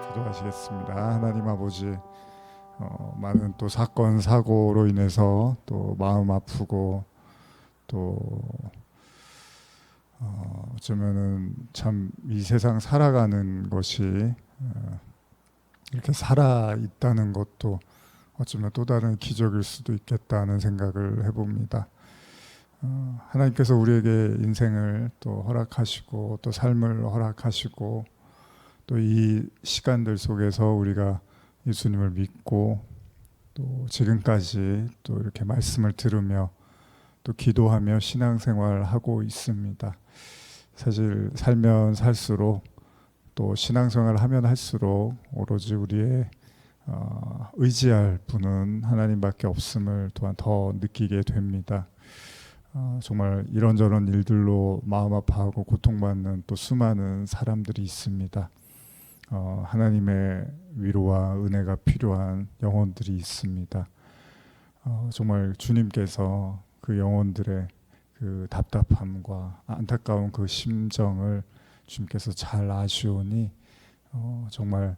기도하시겠습니다. 하나님 아버지, 많은 또 사건 사고로 인해서 또 마음 아프고 또 어쩌면은 참 이 세상 살아가는 것이 이렇게 살아 있다는 것도 어쩌면 또 다른 기적일 수도 있겠다는 생각을 해봅니다. 하나님께서 우리에게 인생을 또 허락하시고 또 삶을 허락하시고 또 이 시간들 속에서 우리가 예수님을 믿고 또 지금까지 또 이렇게 말씀을 들으며 또 기도하며 신앙생활하고 있습니다. 사실 살면 살수록 또 신앙생활을 하면 할수록 오로지 우리의 의지할 분은 하나님밖에 없음을 또한 더 느끼게 됩니다. 정말 이런저런 일들로 마음 아파하고 고통받는 또 수많은 사람들이 있습니다. 하나님의 위로와 은혜가 필요한 영혼들이 있습니다. 정말 주님께서 그 영혼들의 그 답답함과 안타까운 그 심정을 주님께서 잘 아시오니 정말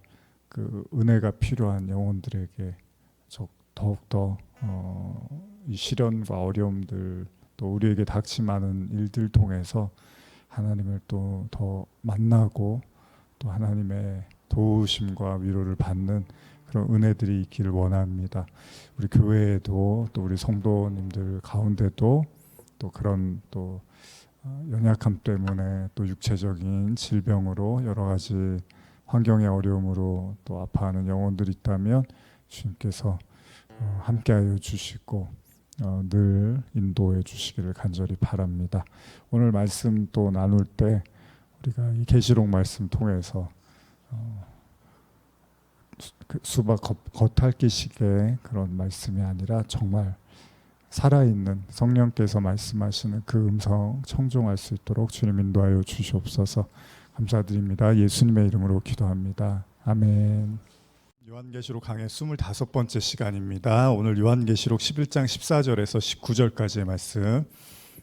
그 은혜가 필요한 영혼들에게 더욱더 이 시련과 어려움들 또 우리에게 닥치많은 일들 통해서 하나님을 또 더 만나고 또 하나님의 도우심과 위로를 받는 그런 은혜들이 있기를 원합니다. 우리 교회에도 또 우리 성도님들 가운데도 또 그런 또 연약함 때문에 또 육체적인 질병으로 여러 가지 환경의 어려움으로 또 아파하는 영혼들이 있다면 주님께서 함께하여 주시고 늘 인도해 주시기를 간절히 바랍니다. 오늘 말씀 또 나눌 때 우리가 이 계시록 말씀 통해서 수박 겉핥기식의 그런 말씀이 아니라 정말 살아있는 성령께서 말씀하시는 그 음성 청종할 수 있도록 주님 인도하여 주시옵소서. 감사드립니다. 예수님의 이름으로 기도합니다. 아멘. 요한계시록 강의 25번째 시간입니다. 오늘 요한계시록 11장 14절에서 19절까지의 말씀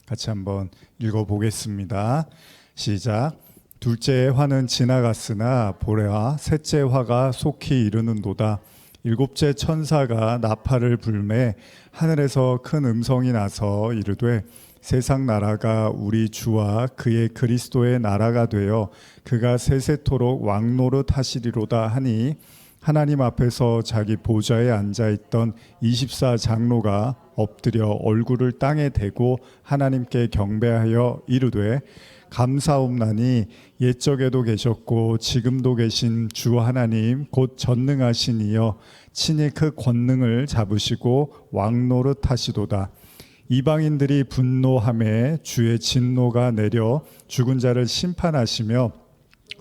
같이 한번 읽어보겠습니다. 시작. 둘째 화는 지나갔으나 보라 셋째 화가 속히 이르는도다. 일곱째 천사가 나팔을 불매 하늘에서 큰 음성이 나서 이르되 세상 나라가 우리 주와 그의 그리스도의 나라가 되어 그가 세세토록 왕노릇 하시리로다 하니 하나님 앞에서 자기 보좌에 앉아있던 24장로가 엎드려 얼굴을 땅에 대고 하나님께 경배하여 이르되 감사옵나니 옛적에도 계셨고 지금도 계신 주 하나님 곧 전능하신 이여 친히 그 권능을 잡으시고 왕노릇 하시도다. 이방인들이 분노하매 주의 진노가 내려 죽은 자를 심판하시며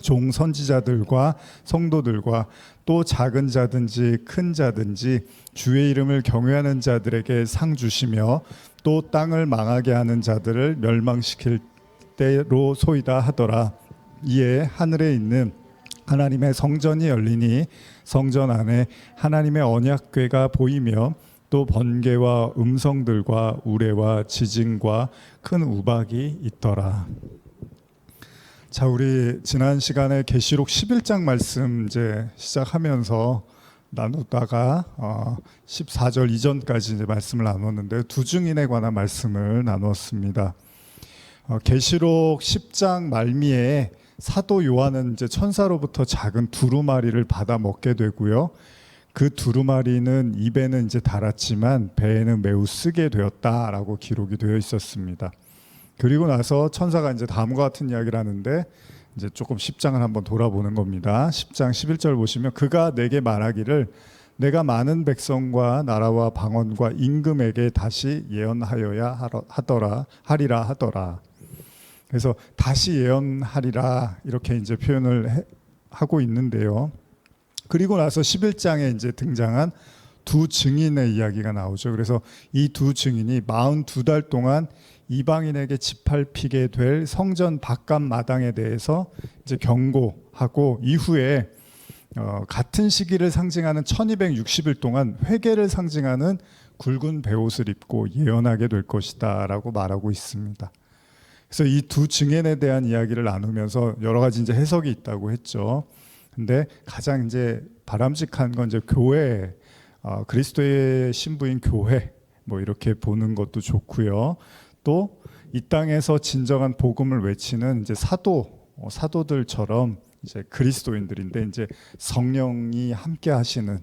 종 선지자들과 성도들과 또 작은 자든지 큰 자든지 주의 이름을 경외하는 자들에게 상 주시며 또 땅을 망하게 하는 자들을 멸망시킬 때로 소이다 하더라. 이에 하늘에 있는 하나님의 성전이 열리니 성전 안에 하나님의 언약궤가 보이며 또 번개와 음성들과 우레와 지진과 큰 우박이 있더라. 자, 우리 지난 시간에 계시록 11장 말씀 이제 시작하면서 나누다가 14절 이전까지 이제 말씀을 나눴는데 두 증인에 관한 말씀을 나눴습니다. 계시록 10장 말미에 사도 요한은 이제 천사로부터 작은 두루마리를 받아 먹게 되고요. 그 두루마리는 입에는 이제 달았지만 배에는 매우 쓰게 되었다라고 기록이 되어 있었습니다. 그리고 나서 천사가 이제 다음과 같은 이야기를 하는데 이제 조금 10장을 한번 돌아보는 겁니다. 10장 11절 보시면 그가 내게 말하기를 내가 많은 백성과 나라와 방언과 임금에게 다시 예언하여야 하리라 하더라. 그래서 다시 예언하리라 이렇게 이제 표현을 하고 있는데요. 그리고 나서 11장에 이제 등장한 두 증인의 이야기가 나오죠. 그래서 이 두 증인이 42달 동안 이방인에게 짓밟히게 될 성전 바깥 마당에 대해서 이제 경고하고 이후에 같은 시기를 상징하는 1260일 동안 회개를 상징하는 굵은 베옷을 입고 예언하게 될 것이다 라고 말하고 있습니다. 그래서 이 두 증인에 대한 이야기를 나누면서 여러 가지 이제 해석이 있다고 했죠. 근데 가장 이제 바람직한 건 이제 교회, 그리스도의 신부인 교회 뭐 이렇게 보는 것도 좋고요. 또 이 땅에서 진정한 복음을 외치는 이제 사도들처럼 이제 그리스도인들인데 이제 성령이 함께 하시는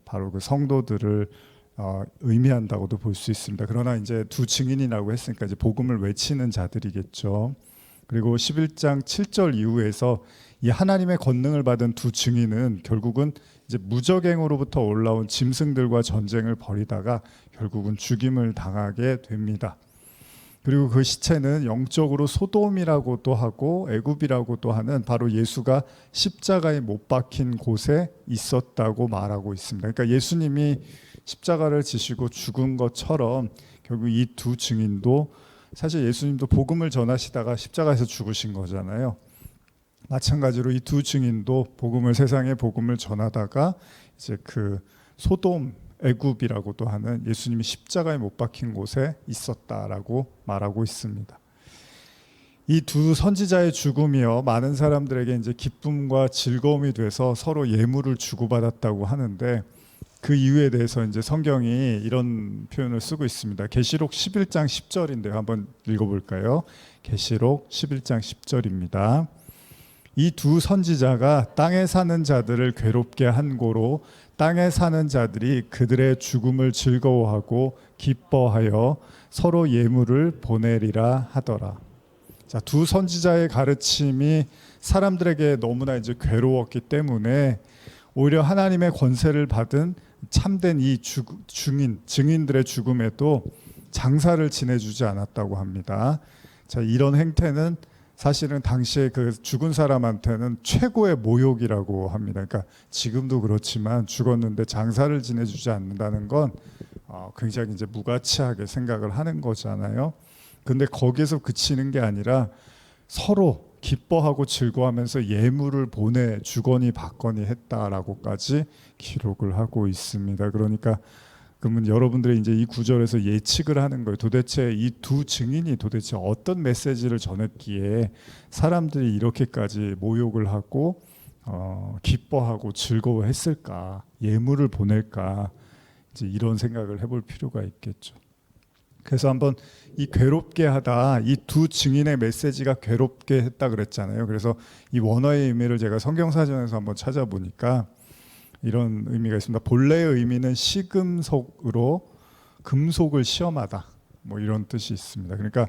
바로 그 성도들을 의미한다고도 볼 수 있습니다. 그러나 이제 두 증인이라고 했으니까 이제 복음을 외치는 자들이겠죠. 그리고 11장 7절 이후에서 이 하나님의 권능을 받은 두 증인은 결국은 이제 무적행으로부터 올라온 짐승들과 전쟁을 벌이다가 결국은 죽임을 당하게 됩니다. 그리고 그 시체는 영적으로 소돔이라고도 하고 애굽이라고도 하는 바로 예수가 십자가에 못 박힌 곳에 있었다고 말하고 있습니다. 그러니까 예수님이 십자가를 지시고 죽은 것처럼 결국 이 두 증인도 사실 예수님도 복음을 전하시다가 십자가에서 죽으신 거잖아요. 마찬가지로 이 두 증인도 세상에 복음을 전하다가 이제 그 소돔 애굽이라고도 하는 예수님이 십자가에 못 박힌 곳에 있었다라고 말하고 있습니다. 이 두 선지자의 죽음이요 많은 사람들에게 이제 기쁨과 즐거움이 돼서 서로 예물을 주고받았다고 하는데 그 이유에 대해서 이제 성경이 이런 표현을 쓰고 있습니다. 계시록 11장 10절인데요. 한번 읽어볼까요? 계시록 11장 10절입니다. 이 두 선지자가 땅에 사는 자들을 괴롭게 한 고로 땅에 사는 자들이 그들의 죽음을 즐거워하고 기뻐하여 서로 예물을 보내리라 하더라. 자, 두 선지자의 가르침이 사람들에게 너무나 이제 괴로웠기 때문에 오히려 하나님의 권세를 받은 참된 이 증인들의 죽음에도 장사를 지내주지 않았다고 합니다. 자, 이런 행태는 사실은 당시에 그 죽은 사람한테는 최고의 모욕이라고 합니다. 그러니까 지금도 그렇지만 죽었는데 장사를 지내주지 않는다는 건 굉장히 이제 무가치하게 생각을 하는 거잖아요. 근데 거기에서 그치는 게 아니라 서로 기뻐하고 즐거워하면서 예물을 보내 주거니 받거니 했다라고까지 기록을 하고 있습니다. 그러니까 그러면 여러분들이 이제 이 구절에서 예측을 하는 거예요. 도대체 이 두 증인이 도대체 어떤 메시지를 전했기에 사람들이 이렇게까지 모욕을 하고 기뻐하고 즐거워했을까? 예물을 보낼까? 이제 이런 생각을 해볼 필요가 있겠죠. 그래서 한번 이 괴롭게 하다 이 두 증인의 메시지가 괴롭게 했다 그랬잖아요. 그래서 이 원어의 의미를 제가 성경사전에서 한번 찾아보니까 이런 의미가 있습니다. 본래의 의미는 시금속으로 금속을 시험하다 뭐 이런 뜻이 있습니다. 그러니까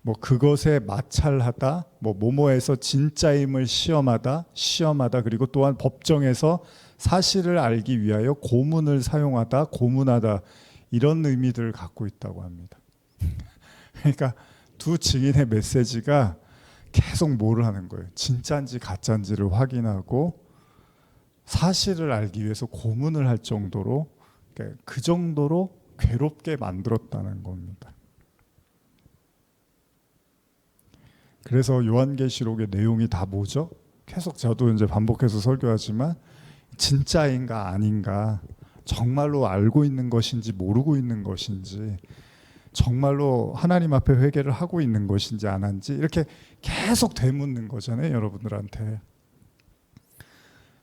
뭐 그것에 마찰하다, 뭐 모모에서 진짜임을 시험하다 그리고 또한 법정에서 사실을 알기 위하여 고문을 사용하다, 고문하다 이런 의미들을 갖고 있다고 합니다. 그러니까 두 증인의 메시지가 계속 뭐를 하는 거예요? 진짜인지 가짜인지를 확인하고 사실을 알기 위해서 고문을 할 정도로 그러니까 그 정도로 괴롭게 만들었다는 겁니다. 그래서 요한계시록의 내용이 다 뭐죠? 계속 저도 이제 반복해서 설교하지만 진짜인가 아닌가, 정말로 알고 있는 것인지 모르고 있는 것인지, 정말로 하나님 앞에 회개를 하고 있는 것인지 안 한지 이렇게 계속 되묻는 거잖아요, 여러분들한테.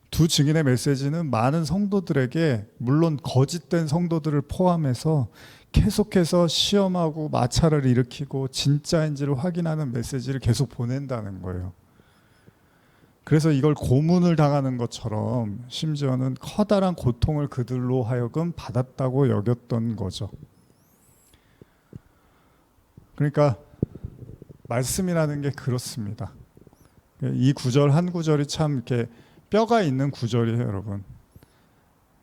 두 증인의 메시지는 많은 성도들에게, 물론 거짓된 성도들을 포함해서 계속해서 시험하고 마찰을 일으키고 진짜인지를 확인하는 메시지를 계속 보낸다는 거예요. 그래서 이걸 고문을 당하는 것처럼 심지어는 커다란 고통을 그들로 하여금 받았다고 여겼던 거죠. 그러니까 말씀이라는 게 그렇습니다. 이 구절 한 구절이 참 이렇게 뼈가 있는 구절이에요, 여러분.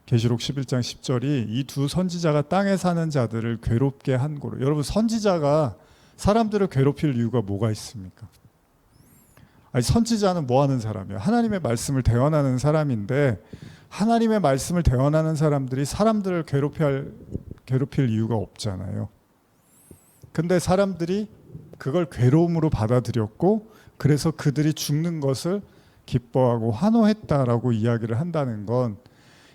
계시록 11장 10절이 이 두 선지자가 땅에 사는 자들을 괴롭게 한 고로. 여러분, 선지자가 사람들을 괴롭힐 이유가 뭐가 있습니까? 아니, 선지자는 뭐 하는 사람이야? 하나님의 말씀을 대언하는 사람인데 하나님의 말씀을 대언하는 사람들이 사람들을 괴롭힐 이유가 없잖아요. 근데 사람들이 그걸 괴로움으로 받아들였고 그래서 그들이 죽는 것을 기뻐하고 환호했다라고 이야기를 한다는 건,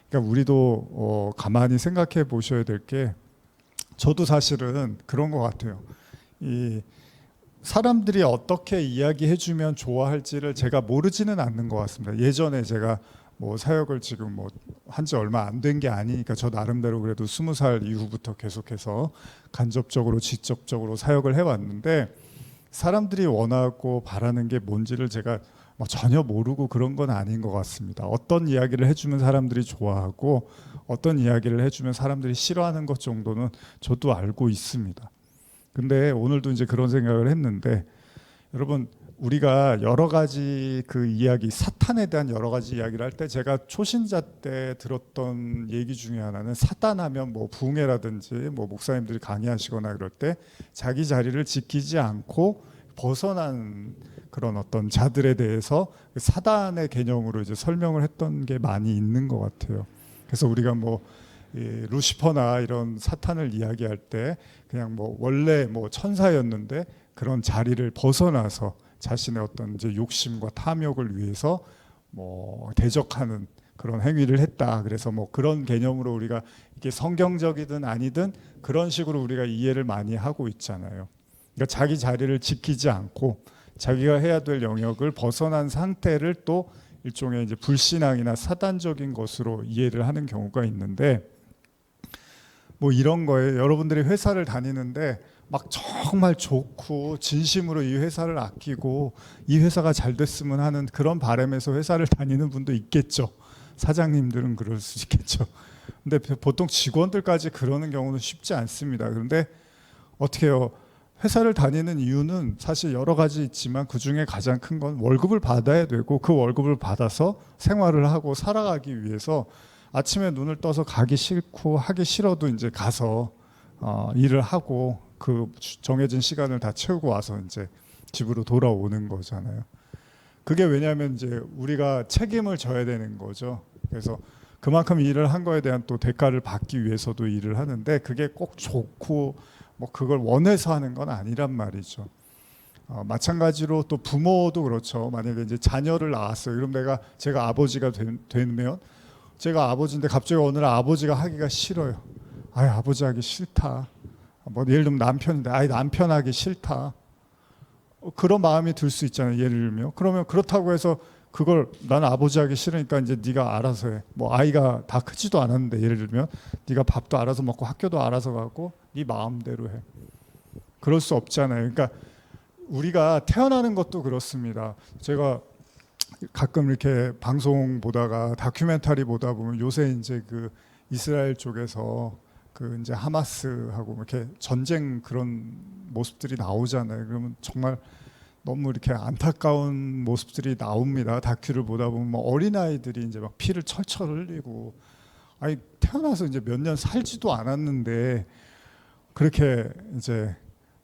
그러니까 우리도 가만히 생각해 보셔야 될 게, 저도 사실은 그런 것 같아요. 사람들이 어떻게 이야기해주면 좋아할지를 제가 모르지는 않는 것 같습니다. 예전에 제가 뭐 사역을 지금 뭐 한 지 얼마 안 된 게 아니니까 저 나름대로 그래도 20살 이후부터 계속해서 간접적으로 직접적으로 사역을 해왔는데, 사람들이 원하고 바라는 게 뭔지를 제가 뭐 전혀 모르고 그런 건 아닌 것 같습니다. 어떤 이야기를 해주면 사람들이 좋아하고 어떤 이야기를 해주면 사람들이 싫어하는 것 정도는 저도 알고 있습니다. 근데 오늘도 이제 그런 생각을 했는데, 여러분 우리가 여러 가지 그 이야기, 사탄에 대한 여러 가지 이야기를 할 때 제가 초신자 때 들었던 얘기 중에 하나는, 사탄하면 뭐 부흥회라든지 뭐 목사님들이 강의하시거나 그럴 때 자기 자리를 지키지 않고 벗어난 그런 어떤 자들에 대해서 사단의 개념으로 이제 설명을 했던 게 많이 있는 것 같아요. 그래서 우리가 뭐 루시퍼나 이런 사탄을 이야기할 때 그냥 뭐 원래 뭐 천사였는데 그런 자리를 벗어나서 자신의 어떤 이제 욕심과 탐욕을 위해서 뭐 대적하는 그런 행위를 했다. 그래서 뭐 그런 개념으로 우리가 이게 성경적이든 아니든 그런 식으로 우리가 이해를 많이 하고 있잖아요. 그러니까 자기 자리를 지키지 않고 자기가 해야 될 영역을 벗어난 상태를 또 일종의 이제 불신앙이나 사단적인 것으로 이해를 하는 경우가 있는데, 뭐 이런 거에 여러분들이 회사를 다니는데 막 정말 좋고 진심으로 이 회사를 아끼고 이 회사가 잘 됐으면 하는 그런 바람에서 회사를 다니는 분도 있겠죠. 사장님들은 그럴 수 있겠죠. 근데 보통 직원들까지 그러는 경우는 쉽지 않습니다. 그런데 어떻게 해요? 회사를 다니는 이유는 사실 여러 가지 있지만 그 중에 가장 큰 건 월급을 받아야 되고, 그 월급을 받아서 생활을 하고 살아가기 위해서 아침에 눈을 떠서 가기 싫고 하기 싫어도 이제 가서 일을 하고 그 정해진 시간을 다 채우고 와서 이제 집으로 돌아오는 거잖아요. 그게 왜냐하면 이제 우리가 책임을 져야 되는 거죠. 그래서 그만큼 일을 한 거에 대한 또 대가를 받기 위해서도 일을 하는데, 그게 꼭 좋고 뭐 그걸 원해서 하는 건 아니란 말이죠. 마찬가지로 또 부모도 그렇죠. 만약에 이제 자녀를 낳았어요. 그럼 제가 아버지가 되면, 제가 아버지인데 갑자기 어느 날 아버지가 하기가 싫어요. 아버지 하기 싫다. 뭐 예를 들면 남편인데 남편 하기 싫다. 그런 마음이 들 수 있잖아요. 예를 들면. 그러면 그렇다고 해서 그걸 나는 아버지 하기 싫으니까 이제 네가 알아서 해. 뭐 아이가 다 크지도 않았는데 예를 들면 네가 밥도 알아서 먹고 학교도 알아서 가고 네 마음대로 해. 그럴 수 없잖아요. 그러니까 우리가 태어나는 것도 그렇습니다. 제가 가끔 이렇게 방송 보다가 다큐멘터리 보다 보면 요새 이제 그 이스라엘 쪽에서 그 이제 하마스하고 이렇게 전쟁 그런 모습들이 나오잖아요. 그러면 정말 너무 이렇게 안타까운 모습들이 나옵니다. 다큐를 보다 보면 뭐 어린아이들이 이제 막 피를 철철 흘리고, 태어나서 이제 몇 년 살지도 않았는데 그렇게 이제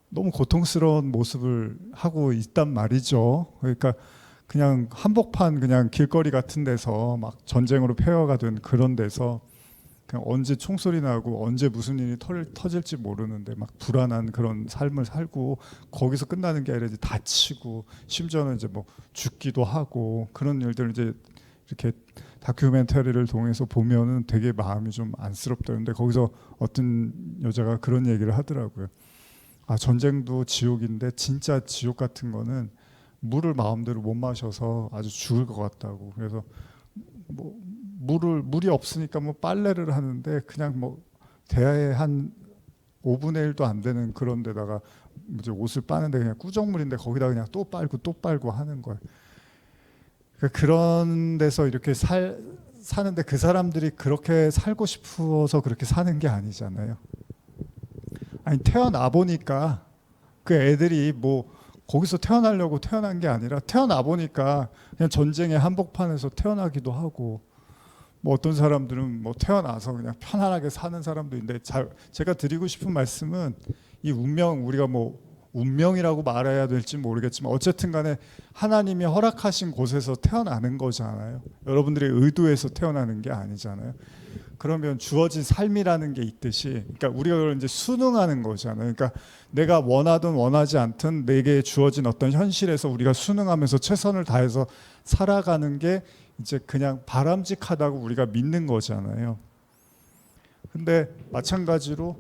너무 고통스러운 모습을 하고 있단 말이죠. 그러니까 그냥 한복판 그냥 길거리 같은 데서 막 전쟁으로 폐허가 된 그런 데서 그냥 언제 총소리 나고 언제 무슨 일이 터질지 모르는데 막 불안한 그런 삶을 살고, 거기서 끝나는 게 아니라 이제 다치고 심지어는 이제 뭐 죽기도 하고, 그런 일들을 이제 이렇게 다큐멘터리를 통해서 보면은 되게 마음이 좀 안쓰럽다. 근데 거기서 어떤 여자가 그런 얘기를 하더라고요. 전쟁도 지옥인데 진짜 지옥 같은 거는 물을 마음대로 못 마셔서 아주 죽을 것 같다고. 그래서 뭐 물이 없으니까 뭐 빨래를 하는데 그냥 뭐 대야에 한 5분의 1도 안 되는 그런 데다가 이제 옷을 빠는데 그냥 꾸정물인데 거기다 그냥 또 빨고 또 빨고 하는 거예요. 그러니까 그런 데서 이렇게 사는데 그 사람들이 그렇게 살고 싶어서 그렇게 사는 게 아니잖아요. 태어나 보니까 그 애들이 뭐 거기서 태어나려고 태어난 게 아니라 태어나 보니까 그냥 전쟁의 한복판에서 태어나기도 하고, 뭐 어떤 사람들은 뭐 태어나서 그냥 편안하게 사는 사람도 있는데, 제가 드리고 싶은 말씀은 이 우리가 뭐 운명이라고 말해야 될지 모르겠지만 어쨌든 간에 하나님이 허락하신 곳에서 태어나는 거잖아요. 여러분들이 의도해서 태어나는 게 아니잖아요. 그러면 주어진 삶이라는 게 있듯이, 그러니까 우리가 그걸 이제 순응하는 거잖아요. 그러니까 내가 원하든 원하지 않든 내게 주어진 어떤 현실에서 우리가 순응하면서 최선을 다해서 살아가는 게 이제 그냥 바람직하다고 우리가 믿는 거잖아요. 근데 마찬가지로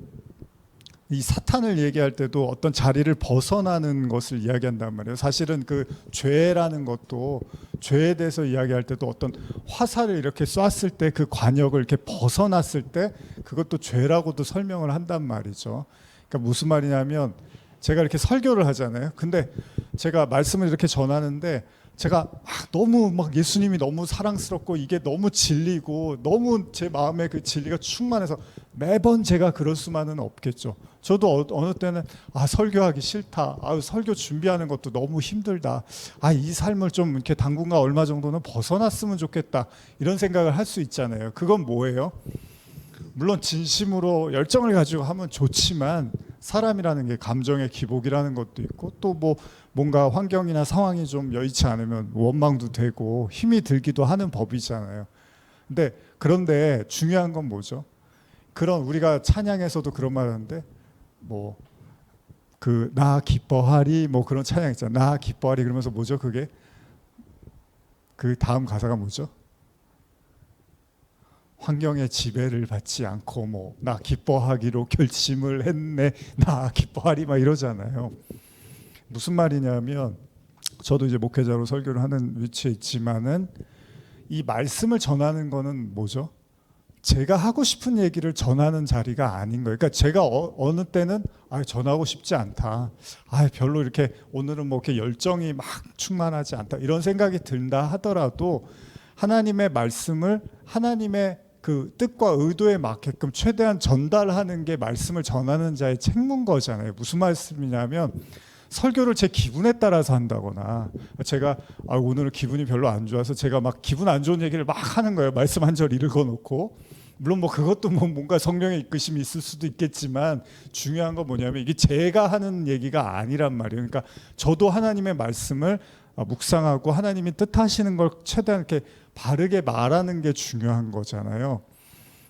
이 사탄을 얘기할 때도 어떤 자리를 벗어나는 것을 이야기한단 말이에요. 사실은 그 죄라는 것도, 죄에 대해서 이야기할 때도 어떤 화살을 이렇게 쐈을 때 그 관역을 이렇게 벗어났을 때 그것도 죄라고도 설명을 한단 말이죠. 그러니까 무슨 말이냐면, 제가 이렇게 설교를 하잖아요. 근데 제가 말씀을 이렇게 전하는데 제가 너무 막 예수님이 너무 사랑스럽고 이게 너무 진리고 너무 제 마음에 그 진리가 충만해서 매번 제가 그럴 수만은 없겠죠. 저도 어느 때는 설교하기 싫다. 설교 준비하는 것도 너무 힘들다. 이 삶을 좀 이렇게 당분간 얼마 정도는 벗어났으면 좋겠다. 이런 생각을 할 수 있잖아요. 그건 뭐예요? 물론 진심으로 열정을 가지고 하면 좋지만 사람이라는 게 감정의 기복이라는 것도 있고 또 뭐 뭔가 환경이나 상황이 좀 여의치 않으면 원망도 되고 힘이 들기도 하는 법이잖아요. 그런데 중요한 건 뭐죠? 그런 우리가 찬양에서도 그런 말 하는데 뭐 그 나 기뻐하리 뭐 그런 찬양 있잖아요. 나 기뻐하리 그러면서 뭐죠? 그게 그 다음 가사가 뭐죠? 환경의 지배를 받지 않고 뭐 나 기뻐하기로 결심을 했네. 나 기뻐하리 막 이러잖아요. 무슨 말이냐면 저도 이제 목회자로 설교를 하는 위치에 있지만은 이 말씀을 전하는 거는 뭐죠? 제가 하고 싶은 얘기를 전하는 자리가 아닌 거예요. 그러니까 제가 어느 때는 전하고 싶지 않다. 별로 이렇게 오늘은 뭐 이렇게 열정이 막 충만하지 않다. 이런 생각이 든다 하더라도 하나님의 말씀을 하나님의 그 뜻과 의도에 맞게끔 최대한 전달하는 게 말씀을 전하는 자의 책무인 거잖아요. 무슨 말씀이냐면 설교를 제 기분에 따라서 한다거나 제가 오늘 기분이 별로 안 좋아서 제가 막 기분 안 좋은 얘기를 막 하는 거예요. 말씀 한 절 읽어놓고 물론 뭐 그것도 뭐 뭔가 성령의 이끄심이 있을 수도 있겠지만 중요한 건 뭐냐면 이게 제가 하는 얘기가 아니란 말이에요. 그러니까 저도 하나님의 말씀을 묵상하고 하나님이 뜻하시는 걸 최대한 이렇게 바르게 말하는 게 중요한 거잖아요.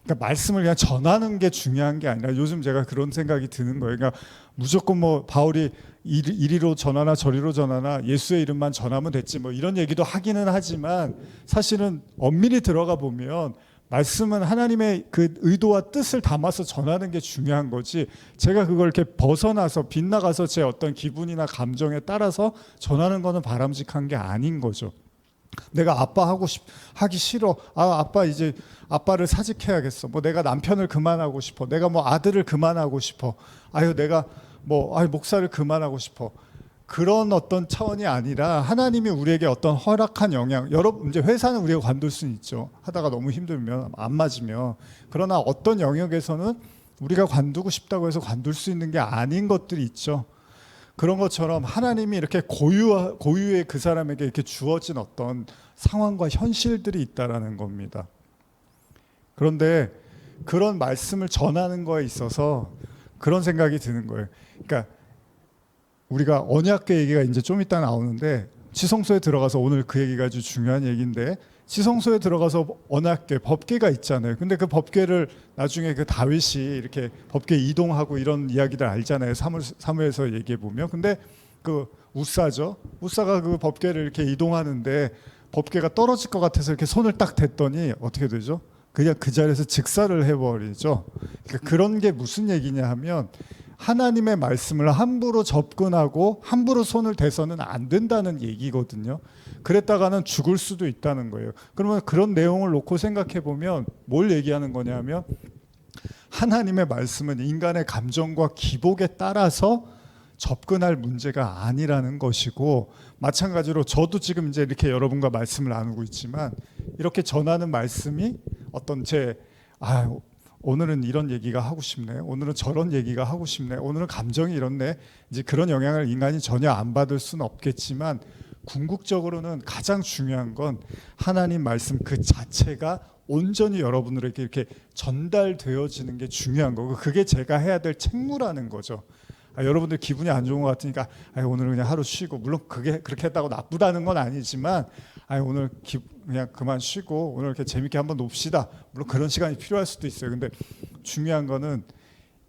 그러니까 말씀을 그냥 전하는 게 중요한 게 아니라 요즘 제가 그런 생각이 드는 거예요. 그러니까 무조건 뭐 바울이 이리로 전하나 저리로 전하나 예수의 이름만 전하면 됐지 뭐 이런 얘기도 하기는 하지만 사실은 엄밀히 들어가 보면 말씀은 하나님의 그 의도와 뜻을 담아서 전하는 게 중요한 거지 제가 그걸 이렇게 벗어나서 빗나가서 제 어떤 기분이나 감정에 따라서 전하는 거는 바람직한 게 아닌 거죠. 내가 아빠 하기 싫어. 아빠 이제 아빠를 사직해야겠어. 뭐 내가 남편을 그만하고 싶어. 내가 뭐 아들을 그만하고 싶어. 내가 뭐 목사를 그만하고 싶어. 그런 어떤 차원이 아니라 하나님이 우리에게 어떤 허락한 영향. 여러분 이제 회사는 우리가 관둘 수는 있죠. 하다가 너무 힘들면 안 맞으면. 그러나 어떤 영역에서는 우리가 관두고 싶다고 해서 관둘 수 있는 게 아닌 것들이 있죠. 그런 것처럼 하나님이 이렇게 고유의 그 사람에게 이렇게 주어진 어떤 상황과 현실들이 있다라는 겁니다. 그런데 그런 말씀을 전하는 거에 있어서 그런 생각이 드는 거예요. 그러니까 우리가 언약궤 얘기가 이제 좀 이따 나오는데 지성소에 들어가서 오늘 그 얘기가 아주 중요한 얘기인데 지성소에 들어가서 언약궤 법궤가 있잖아요. 근데 그 법궤를 나중에 그 다윗이 이렇게 법궤 이동하고 이런 이야기들 알잖아요. 사무엘서 얘기해 보면. 근데 그 우사죠. 우사가 그 법궤를 이렇게 이동하는데 법궤가 떨어질 것 같아서 이렇게 손을 딱 댔더니 어떻게 되죠? 그냥 그 자리에서 즉사를 해버리죠. 그러니까 그런 게 무슨 얘기냐 하면 하나님의 말씀을 함부로 접근하고 함부로 손을 대서는 안 된다는 얘기거든요. 그랬다가는 죽을 수도 있다는 거예요. 그러면 그런 내용을 놓고 생각해 보면 뭘 얘기하는 거냐면 하나님의 말씀은 인간의 감정과 기복에 따라서 접근할 문제가 아니라는 것이고 마찬가지로 저도 지금 이제 이렇게 여러분과 말씀을 나누고 있지만 이렇게 전하는 말씀이 어떤 오늘은 이런 얘기가 하고 싶네. 오늘은 저런 얘기가 하고 싶네. 오늘은 감정이 이렇네. 이제 그런 영향을 인간이 전혀 안 받을 수는 없겠지만 궁극적으로는 가장 중요한 건 하나님 말씀 그 자체가 온전히 여러분들에게 이렇게 전달되어지는 게 중요한 거고 그게 제가 해야 될 책무라는 거죠. 여러분들 기분이 안 좋은 것 같으니까 오늘은 그냥 하루 쉬고 물론 그게 그렇게 했다고 나쁘다는 건 아니지만 오늘 그냥 그만 쉬고 오늘 이렇게 재밌게 한번 놉시다. 물론 그런 시간이 필요할 수도 있어요. 근데 중요한 거는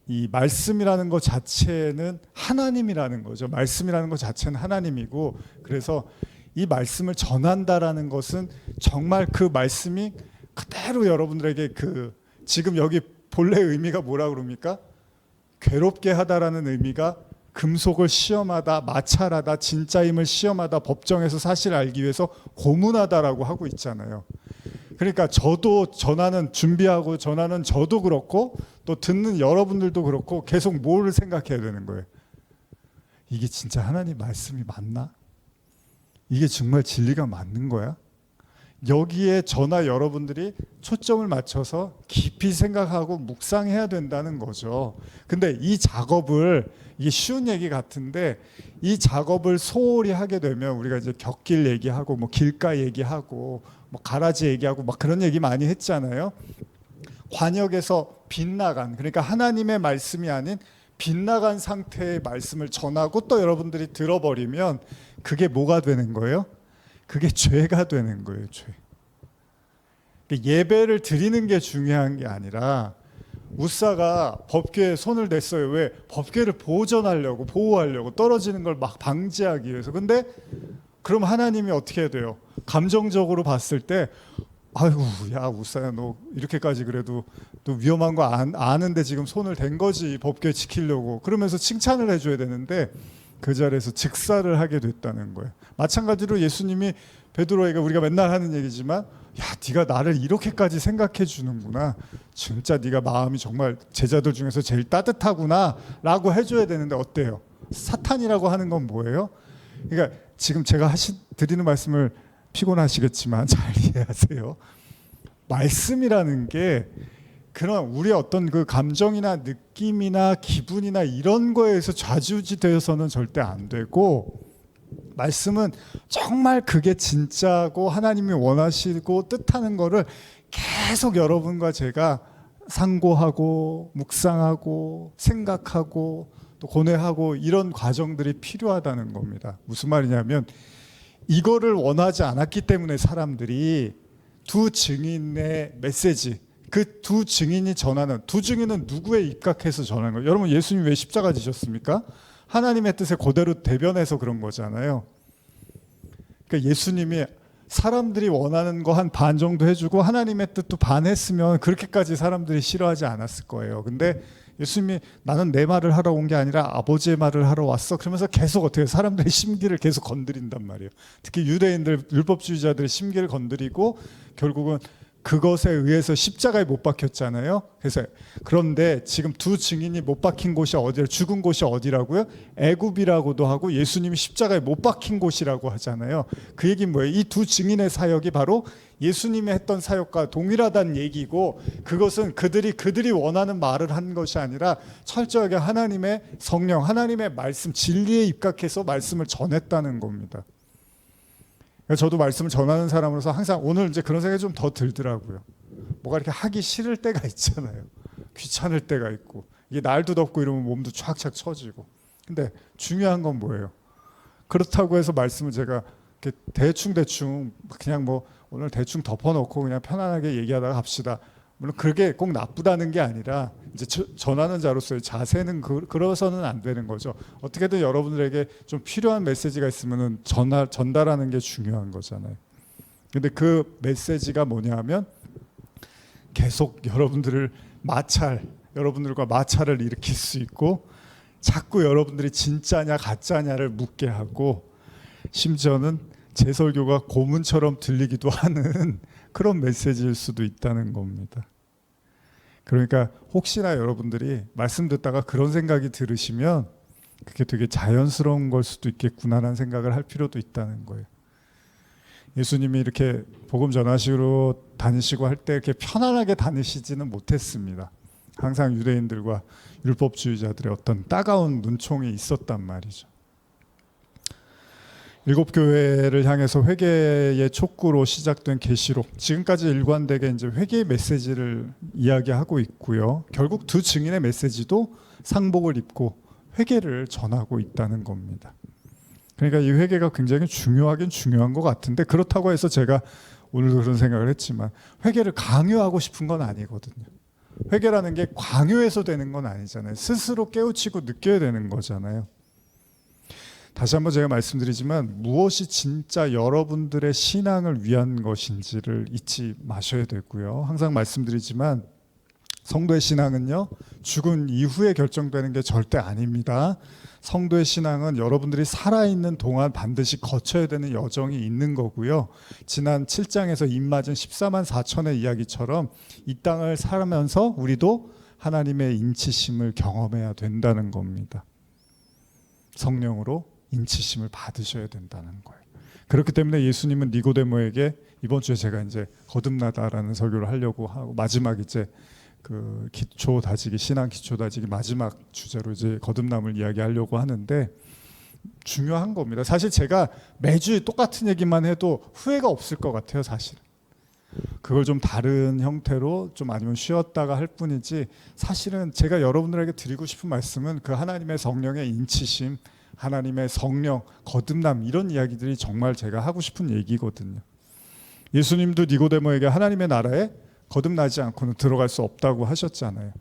이 말씀이라는 것 자체는 하나님이라는 거죠. 말씀이라는 것 자체는 하나님이고 그래서 이 말씀을 전한다라는 것은 정말 그 말씀이 그대로 여러분들에게 그 지금 여기 본래 의미가 뭐라 그럽니까? 괴롭게 하다라는 의미가 금속을 시험하다, 마찰하다, 진짜임을 시험하다, 법정에서 사실을 알기 위해서 고문하다라고 하고 있잖아요. 그러니까 저도 전하는 준비하고 전하는 저도 그렇고 또 듣는 여러분들도 그렇고 계속 뭘 생각해야 되는 거예요. 이게 진짜 하나님 말씀이 맞나? 이게 정말 진리가 맞는 거야? 여기에 저나 여러분들이 초점을 맞춰서 깊이 생각하고 묵상해야 된다는 거죠. 근데 이 작업을, 이게 쉬운 얘기 같은데 이 작업을 소홀히 하게 되면, 우리가 이제 곁길 얘기하고 뭐 길가 얘기하고 뭐 가라지 얘기하고 막 그런 얘기 많이 했잖아요. 관역에서 빗나간, 그러니까 하나님의 말씀이 아닌 빗나간 상태의 말씀을 전하고 또 여러분들이 들어버리면 그게 뭐가 되는 거예요? 그게 죄가 되는 거예요. 죄. 예배를 드리는 게 중요한 게 아니라, 우사가 법궤에 손을 댔어요. 왜? 법궤를 보존하려고, 보호하려고, 떨어지는 걸 막 방지하기 위해서. 근데 그럼 하나님이 어떻게 해야 돼요? 감정적으로 봤을 때 아이고, 야 우사야, 너 이렇게까지 그래도 또 위험한 거 아는데 지금 손을 댄 거지, 법궤 지키려고. 그러면서 칭찬을 해줘야 되는데 그 자리에서 즉사를 하게 됐다는 거예요. 마찬가지로 예수님이 베드로에게, 우리가 맨날 하는 얘기지만, 야 네가 나를 이렇게까지 생각해 주는구나, 진짜 네가 마음이 정말 제자들 중에서 제일 따뜻하구나 라고 해줘야 되는데 어때요? 사탄이라고 하는 건 뭐예요? 그러니까 지금 제가 드리는 말씀을 피곤하시겠지만 잘 이해하세요. 말씀이라는 게 그런 우리의 어떤 그 감정이나 느낌이나 기분이나 이런 거에서 좌지우지되어서는 절대 안 되고, 말씀은 정말 그게 진짜고 하나님이 원하시고 뜻하는 거를 계속 여러분과 제가 상고하고 묵상하고 생각하고 또 고뇌하고, 이런 과정들이 필요하다는 겁니다. 무슨 말이냐면, 이거를 원하지 않았기 때문에 사람들이 두 증인의 메시지, 그 두 증인이 전하는, 두 증인은 누구에 입각해서 전하는 거예요? 여러분, 예수님 왜 십자가 지셨습니까? 하나님의 뜻을 그대로 대변해서 그런 거잖아요. 그러니까 예수님이 사람들이 원하는 거 한 반 정도 해주고 하나님의 뜻도 반 했으면 그렇게까지 사람들이 싫어하지 않았을 거예요. 근데 예수님이 나는 내 말을 하러 온 게 아니라 아버지의 말을 하러 왔어, 그러면서 계속 어떻게 사람들의 심기를 계속 건드린단 말이에요. 특히 유대인들, 율법주의자들의 심기를 건드리고 결국은 그것에 의해서 십자가에 못 박혔잖아요. 그래서 그런데 지금 두 증인이 못 박힌 곳이 어디예요? 죽은 곳이 어디라고요? 애굽이라고도 하고 예수님이 십자가에 못 박힌 곳이라고 하잖아요. 그 얘기는 뭐예요? 이 두 증인의 사역이 바로 예수님이 했던 사역과 동일하다는 얘기고, 그것은 그들이 원하는 말을 한 것이 아니라 철저하게 하나님의 성령, 하나님의 말씀, 진리에 입각해서 말씀을 전했다는 겁니다. 저도 말씀을 전하는 사람으로서 항상 오늘 이제 그런 생각이 좀 더 들더라고요. 뭐가 이렇게 하기 싫을 때가 있잖아요. 귀찮을 때가 있고, 이게 날도 덥고 이러면 몸도 촥촥 처지고. 근데 중요한 건 뭐예요? 그렇다고 해서 말씀을 제가 이렇게 대충 그냥 뭐 오늘 대충 덮어놓고 그냥 편안하게 얘기하다가 갑시다, 물론 그게 꼭 나쁘다는 게 아니라 이제 전하는 자로서의 자세는 그러서는 안 되는 거죠. 어떻게든 여러분들에게 좀 필요한 메시지가 있으면은 전달하는 게 중요한 거잖아요. 근데 그 메시지가 뭐냐 하면 계속 여러분들과 마찰을 일으킬 수 있고, 자꾸 여러분들이 진짜냐 가짜냐를 묻게 하고, 심지어는 제 설교가 고문처럼 들리기도 하는 그런 메시지일 수도 있다는 겁니다. 그러니까 혹시나 여러분들이 말씀 듣다가 그런 생각이 들으시면 그게 되게 자연스러운 걸 수도 있겠구나라는 생각을 할 필요도 있다는 거예요. 예수님이 이렇게 복음 전하시러 다니시고 할 때 이렇게 편안하게 다니시지는 못했습니다. 항상 유대인들과 율법주의자들의 어떤 따가운 눈총이 있었단 말이죠. 7교회를 향해서 회개의 촉구로 시작된 계시록, 지금까지 일관되게 이제 회개의 메시지를 이야기하고 있고요. 결국 두 증인의 메시지도 상복을 입고 회개를 전하고 있다는 겁니다. 그러니까 이 회개가 굉장히 중요하긴 중요한 것 같은데, 그렇다고 해서 제가 오늘도 그런 생각을 했지만 회개를 강요하고 싶은 건 아니거든요. 회개라는 게 강요해서 되는 건 아니잖아요. 스스로 깨우치고 느껴야 되는 거잖아요. 다시 한번 제가 말씀드리지만 무엇이 진짜 여러분들의 신앙을 위한 것인지를 잊지 마셔야 되고요. 항상 말씀드리지만 성도의 신앙은요, 죽은 이후에 결정되는 게 절대 아닙니다. 성도의 신앙은 여러분들이 살아있는 동안 반드시 거쳐야 되는 여정이 있는 거고요. 지난 7장에서 입맞은 14만 4천의 이야기처럼 이 땅을 살면서 우리도 하나님의 인치심을 경험해야 된다는 겁니다. 성령으로 인치심을 받으셔야 된다는 거예요. 그렇기 때문에 예수님은 니고데모에게 이번 주에 제가 이제 거듭나다라는 설교를 하려고 하고 마지막 이제 그 기초 다지기, 신앙 기초 다지기 마지막 주제로 이제 거듭남을 이야기하려고 하는데 중요한 겁니다. 사실 제가 매주 똑같은 얘기만 해도 후회가 없을 것 같아요, 사실. 그걸 좀 다른 형태로 좀 아니면 쉬었다가 할 뿐이지, 사실은 제가 여러분들에게 드리고 싶은 말씀은 그 하나님의 성령의 인치심, 하나님의 성령, 거듭남, 이런 이야기들이 정말 제가 하고 싶은 얘기거든요. 예수님도 니고데모에게 하나님의 나라에 거듭나지 않고는 들어갈 수 없다고 하셨잖아요.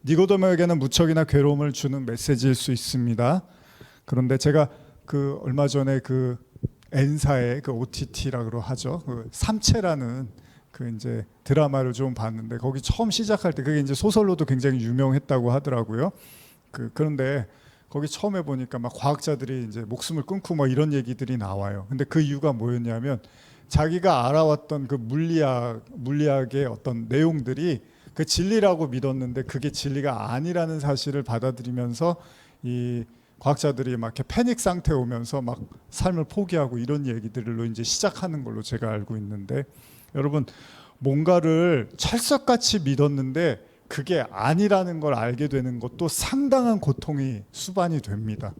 니고데모에게는 무척이나 괴로움을 주는 메시지일 수 있습니다. 그런데 제가 그 얼마 전에 그 N사의 그 OTT라고 하죠. 그 삼체라는 그 이제 드라마를 좀 봤는데, 거기 처음 시작할 때 그게 이제 소설로도 굉장히 유명했다고 하더라고요. 그런데 거기 처음에 보니까 막 과학자들이 이제 목숨을 끊고 뭐 이런 얘기들이 나와요. 근데 그 이유가 뭐였냐면 자기가 알아왔던 그 물리학의 어떤 내용들이 그 진리라고 믿었는데 그게 진리가 아니라는 사실을 받아들이면서 이 과학자들이 막 이렇게 패닉 상태에 오면서 막 삶을 포기하고 이런 얘기들로 이제 시작하는 걸로 제가 알고 있는데, 여러분, 뭔가를 철석같이 믿었는데 그게 아니라는 걸 알게 되는 것도 상당한 고통이 수반이 됩니다.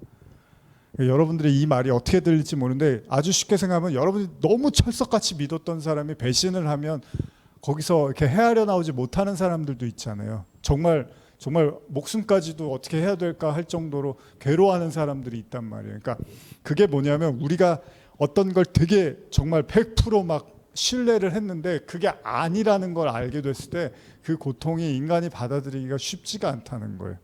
여러분들이 이 말이 어떻게 들릴지 모르는데 아주 쉽게 생각하면, 여러분이 너무 철석같이 믿었던 사람이 배신을 하면 거기서 이렇게 헤아려 나오지 못하는 사람들도 있잖아요. 정말 목숨까지도 어떻게 해야 될까 할 정도로 괴로워하는 사람들이 있단 말이에요. 그러니까 그게 뭐냐면, 우리가 어떤 걸 되게 정말 100% 신뢰를 했는데 그게 아니라는 걸 알게 됐을 때 그 고통이 인간이 받아들이기가 쉽지가 않다는 거예요.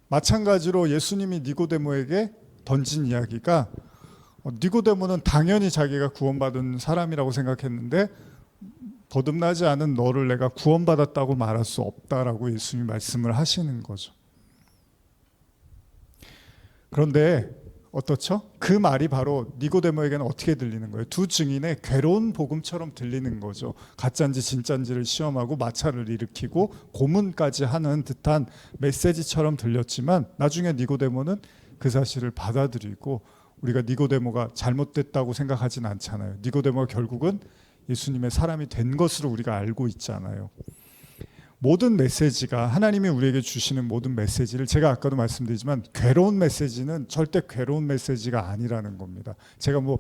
마찬가지로 예수님이 니고데모에게 던진 이야기가, 니고데모는 당연히 자기가 구원받은 사람이라고 생각했는데 거듭나지 않은 너를 내가 구원받았다고 말할 수 없다라고 예수님이 말씀을 하시는 거죠. 그런데 어떻죠? 그 말이 바로 니고데모에게는 어떻게 들리는 거예요? 두 증인의 괴로운 복음처럼 들리는 거죠. 가짜인지 진짜인지를 시험하고 마찰을 일으키고 고문까지 하는 듯한 메시지처럼 들렸지만, 나중에 니고데모는 그 사실을 받아들이고, 우리가 니고데모가 잘못됐다고 생각하진 않잖아요. 니고데모가 결국은 예수님의 사람이 된 것으로 우리가 알고 있잖아요. 모든 메시지가, 하나님이 우리에게 주시는 모든 메시지를, 제가 아까도 말씀드리지만 괴로운 메시지는 절대 괴로운 메시지가 아니라는 겁니다. 제가 뭐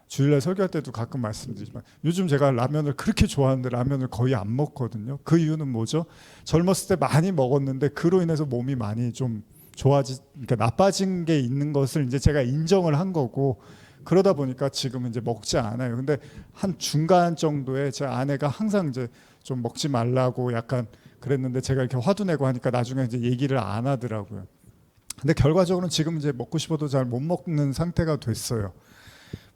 주일날 설교할 때도 가끔 말씀드리지만, 요즘 제가 라면을 그렇게 좋아하는데 라면을 거의 안 먹거든요. 그 이유는 뭐죠? 젊었을 때 많이 먹었는데 그로 인해서 몸이 많이 좀 그러니까 나빠진 게 있는 것을 이제 제가 인정을 한 거고, 그러다 보니까 지금은 이제 먹지 않아요. 근데 한 중간 정도에 제 아내가 항상 이제 좀 먹지 말라고 약간 그랬는데, 제가 이렇게 화도 내고 하니까 나중에 이제 얘기를 안 하더라고요. 근데 결과적으로는 지금 이제 먹고 싶어도 잘 못 먹는 상태가 됐어요.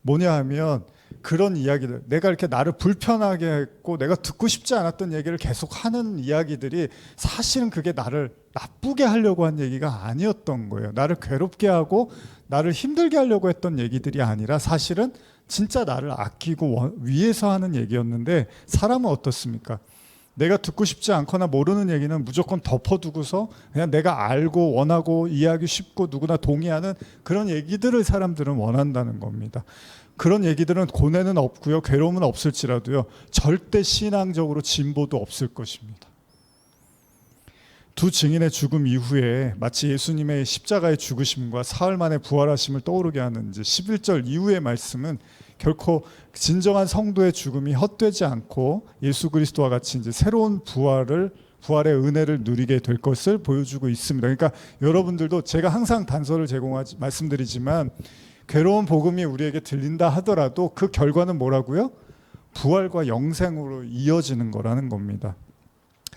뭐냐 하면, 그런 이야기들, 내가 이렇게 나를 불편하게 했고 내가 듣고 싶지 않았던 얘기를 계속 하는 이야기들이 사실은 그게 나를 나쁘게 하려고 한 얘기가 아니었던 거예요. 나를 괴롭게 하고 나를 힘들게 하려고 했던 얘기들이 아니라 사실은 진짜 나를 아끼고 위해서 하는 얘기였는데, 사람은 어떻습니까? 내가 듣고 싶지 않거나 모르는 얘기는 무조건 덮어두고서 그냥 내가 알고 원하고 이해하기 쉽고 누구나 동의하는 그런 얘기들을 사람들은 원한다는 겁니다. 그런 얘기들은 고뇌는 없고요, 괴로움은 없을지라도요, 절대 신앙적으로 진보도 없을 것입니다. 두 증인의 죽음 이후에 마치 예수님의 십자가의 죽으심과 사흘 만에 부활하심을 떠오르게 하는 이제 11절 이후의 말씀은 결코 진정한 성도의 죽음이 헛되지 않고 예수 그리스도와 같이 이제 새로운 부활의 은혜를 누리게 될 것을 보여주고 있습니다. 그러니까 여러분들도, 제가 항상 단서를 말씀드리지만, 괴로운 복음이 우리에게 들린다 하더라도 그 결과는 뭐라고요? 부활과 영생으로 이어지는 거라는 겁니다.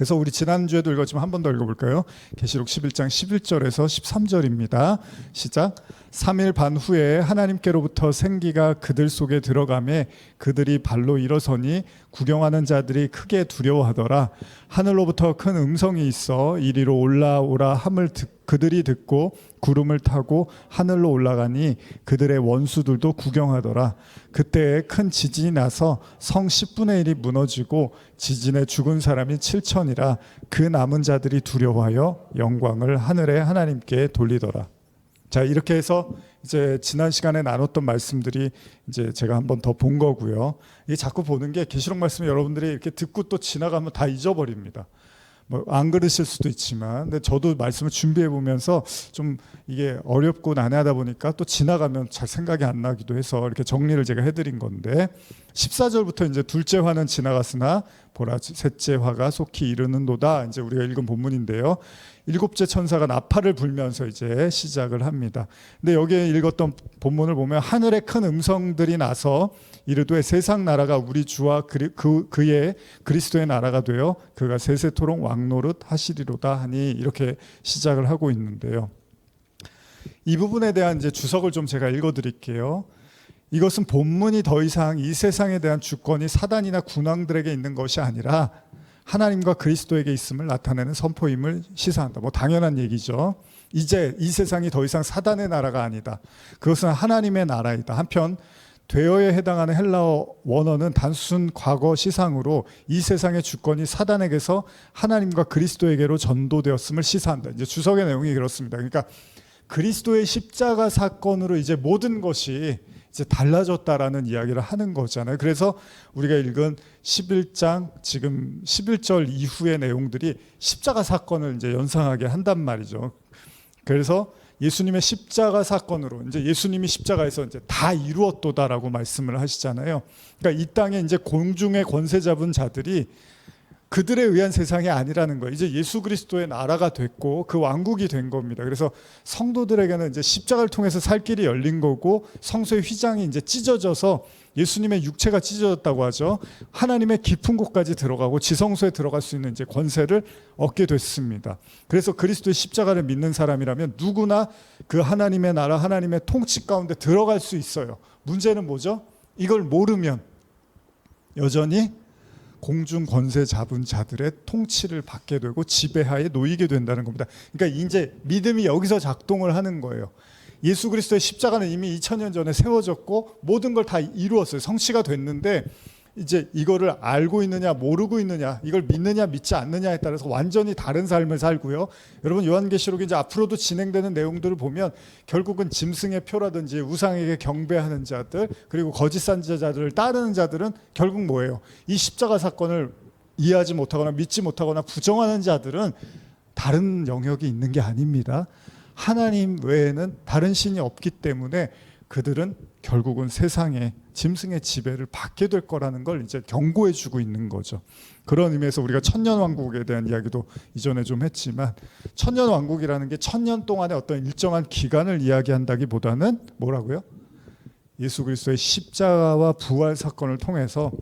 그래서 우리 지난주에도 읽었지만 한 번 더 읽어볼까요? 계시록 11장 11절에서 13절입니다. 시작. 3일 반 후에 하나님께로부터 생기가 그들 속에 들어가매 그들이 발로 일어서니 구경하는 자들이 크게 두려워하더라. 하늘로부터 큰 음성이 있어 이리로 올라오라 함을 그들이 듣고 구름을 타고 하늘로 올라가니 그들의 원수들도 구경하더라. 그때 큰 지진이 나서 성 10분의 1이 무너지고 지진에 죽은 사람이 7천이라. 그 남은 자들이 두려워하여 영광을 하늘의 하나님께 돌리더라. 자, 이렇게 해서 이제 지난 시간에 나눴던 말씀들이 이제 제가 한번 더 본 거고요. 이게 자꾸 보는 게 계시록 말씀 여러분들이 이렇게 듣고 또 지나가면 다 잊어버립니다. 뭐 안 그러실 수도 있지만, 근데 저도 말씀을 준비해 보면서 좀 이게 어렵고 난해하다 보니까 또 지나가면 잘 생각이 안 나기도 해서 이렇게 정리를 제가 해드린 건데, 14절부터 이제 둘째 화는 지나갔으나 보라 셋째 화가 속히 이르는도다, 이제 우리가 읽은 본문인데요. 일곱째 천사가 나팔을 불면서 이제 시작을 합니다. 근데 여기에 읽었던 본문을 보면 하늘에 큰 음성들이 나서 이르되 세상 나라가 우리 주와 그의 그리스도의 나라가 되어 그가 세세토록 왕노릇 하시리로다 하니, 이렇게 시작을 하고 있는데요. 이 부분에 대한 이제 주석을 좀 제가 읽어드릴게요. 이것은 본문이 더 이상 이 세상에 대한 주권이 사단이나 군왕들에게 있는 것이 아니라 하나님과 그리스도에게 있음을 나타내는 선포임을 시사한다. 뭐 당연한 얘기죠. 이제 이 세상이 더 이상 사단의 나라가 아니다. 그것은 하나님의 나라이다. 한편 되어에 해당하는 헬라어 원어는 단순 과거 시상으로 이 세상의 주권이 사단에게서 하나님과 그리스도에게로 전도되었음을 시사한다. 이제 주석의 내용이 그렇습니다. 그러니까 그리스도의 십자가 사건으로 이제 모든 것이 이제 달라졌다라는 이야기를 하는 거잖아요. 그래서 우리가 읽은 11장 지금 11절 이후의 내용들이 십자가 사건을 이제 연상하게 한단 말이죠. 그래서 예수님의 십자가 사건으로 이제 예수님이 십자가에서 이제 다 이루었도다라고 말씀을 하시잖아요. 그러니까 이 땅에 이제 공중의 권세 잡은 자들이 그들에 의한 세상이 아니라는 거예요. 이제 예수 그리스도의 나라가 됐고 그 왕국이 된 겁니다. 그래서 성도들에게는 이제 십자가를 통해서 살 길이 열린 거고, 성소의 휘장이 이제 찢어져서 예수님의 육체가 찢어졌다고 하죠. 하나님의 깊은 곳까지 들어가고 지성소에 들어갈 수 있는 이제 권세를 얻게 됐습니다. 그래서 그리스도의 십자가를 믿는 사람이라면 누구나 그 하나님의 나라, 하나님의 통치 가운데 들어갈 수 있어요. 문제는 뭐죠? 이걸 모르면 여전히 공중 권세 잡은 자들의 통치를 받게 되고 지배하에 놓이게 된다는 겁니다. 그러니까 이제 믿음이 여기서 작동을 하는 거예요. 예수 그리스도의 십자가는 이미 2000년 전에 세워졌고 모든 걸 다 이루었어요. 성취가 됐는데 이제 이거를 알고 있느냐 모르고 있느냐, 이걸 믿느냐 믿지 않느냐에 따라서 완전히 다른 삶을 살고요. 여러분 요한계시록이 이제 앞으로도 진행되는 내용들을 보면 결국은 짐승의 표라든지 우상에게 경배하는 자들, 그리고 거짓 선지자들을 따르는 자들은 결국 뭐예요? 이 십자가 사건을 이해하지 못하거나 믿지 못하거나 부정하는 자들은 다른 영역이 있는 게 아닙니다. 하나님 외에는 다른 신이 없기 때문에 그들은 결국은 세상에 짐승의 지배를 받게 될 거라는 걸 이제 경고해 주고 있는 거죠. 그런 의미에서 우리가 천년왕국에 대한 이야기도 이전에 좀 했지만, 천년왕국이라는 게 천년 동안의 어떤 일정한 기간을 이야기한다기보다는 뭐라고요? 예수 그리스도의 십자가와 부활 사건을 통해서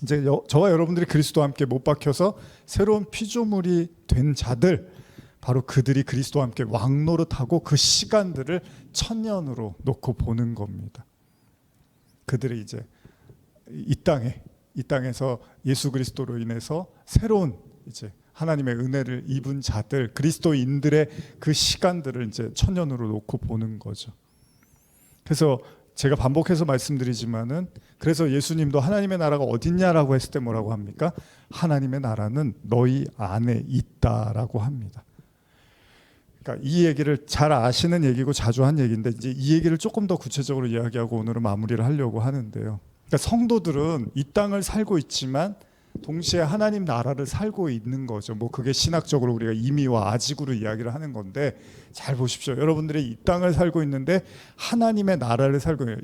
이제 저와 여러분들이 그리스도와 함께 못 박혀서 새로운 피조물이 된 자들, 바로 그들이 그리스도와 함께 왕노릇하고 그 시간들을 천년으로 놓고 보는 겁니다. 그들이 이제 이 땅에서 예수 그리스도로 인해서 새로운 이제 하나님의 은혜를 입은 자들, 그리스도인들의 그 시간들을 이제 천년으로 놓고 보는 거죠. 그래서 제가 반복해서 말씀드리지만은, 그래서 예수님도 하나님의 나라가 어딨냐라고 했을 때 뭐라고 합니까? 하나님의 나라는 너희 안에 있다라고 합니다. 그러니까 이 얘기를 잘 아시는 얘기고 자주 한 얘기인데, 이제 이 얘기를 조금 더 구체적으로 이야기하고 오늘은 마무리를 하려고 하는데요. 그러니까 성도들은 이 땅을 살고 있지만 동시에 하나님 나라를 살고 있는 거죠. 뭐 그게 신학적으로 우리가 이미와 아직으로 이야기를 하는 건데, 잘 보십시오. 여러분들이 이 땅을 살고 있는데 하나님의 나라를 살고 있는,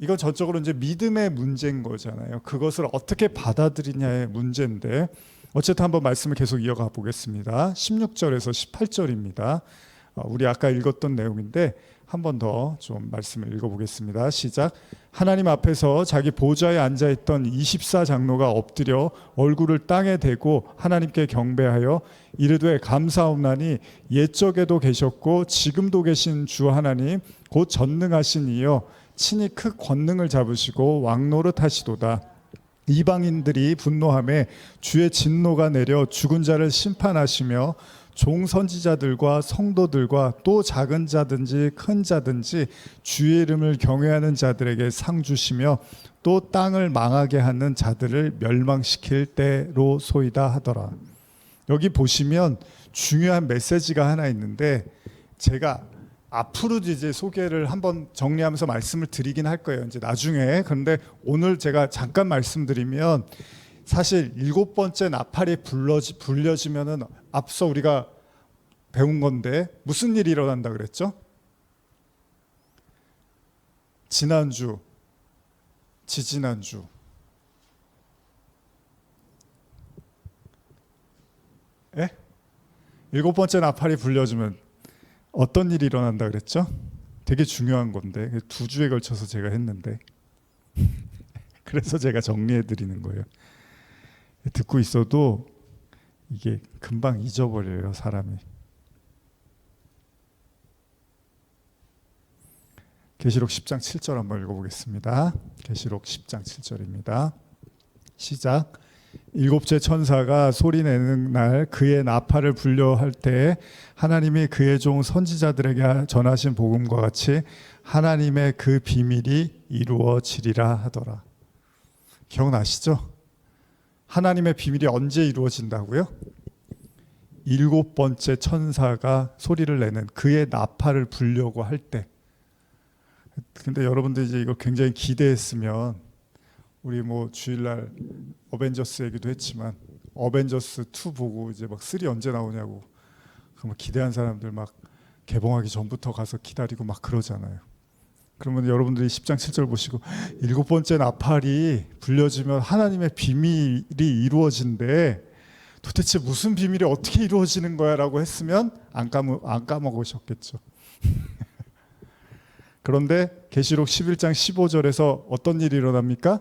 이건 전적으로 이제 믿음의 문제인 거잖아요. 그것을 어떻게 받아들이냐의 문제인데, 어쨌든 한번 말씀을 계속 이어가 보겠습니다. 16절에서 18절입니다. 우리 아까 읽었던 내용인데 한 번 더 좀 말씀을 읽어보겠습니다. 시작. 하나님 앞에서 자기 보좌에 앉아있던 24장로가 엎드려 얼굴을 땅에 대고 하나님께 경배하여 이르되 감사옵나니 옛적에도 계셨고 지금도 계신 주 하나님 곧 전능하신 이여 친히 크 권능을 잡으시고 왕노릇 하시도다. 이방인들이 분노하며 주의 진노가 내려 죽은 자를 심판하시며 종 선지자들과 성도들과 또 작은 자든지 큰 자든지 주의 이름을 경외하는 자들에게 상 주시며 또 땅을 망하게 하는 자들을 멸망시킬 때로소이다 하더라. 여기 보시면 중요한 메시지가 하나 있는데 제가 앞으로도 이제 소개를 한번 정리하면서 말씀을 드리긴 할 거예요. 이제 나중에. 그런데 오늘 제가 잠깐 말씀드리면 사실 7번째 나팔이 불려지면은 앞서 우리가 배운 건데 무슨 일이 일어난다 그랬죠? 지난주, 지지난주 예? 7번째 나팔이 불려지면 어떤 일이 일어난다 그랬죠? 되게 중요한 건데 2주에 걸쳐서 제가 했는데 그래서 제가 정리해 드리는 거예요. 듣고 있어도 이게 금방 잊어버려요, 사람이. 계시록 10장 7절 한번 읽어보겠습니다. 계시록 10장 7절입니다. 시작. 일곱째 천사가 소리내는 날 그의 나팔을 불려 할 때 하나님이 그의 종 선지자들에게 전하신 복음과 같이 하나님의 그 비밀이 이루어지리라 하더라. 기억나시죠? 하나님의 비밀이 언제 이루어진다고요? 7번째 천사가 소리를 내는 그의 나팔을 불려고 할 때. 근데 여러분들 이제 이거 굉장히 기대했으면 우리 뭐 주일날 어벤져스 얘기도 했지만 어벤져스 2 보고 이제 막 3 언제 나오냐고 막 기대한 사람들 막 개봉하기 전부터 가서 기다리고 막 그러잖아요. 그러면 여러분들이 10장 7절 보시고 7번째 나팔이 불려지면 하나님의 비밀이 이루어진대. 도대체 무슨 비밀이 어떻게 이루어지는 거야? 라고 했으면 안 까먹으셨겠죠. 그런데 계시록 11장 15절에서 어떤 일이 일어납니까?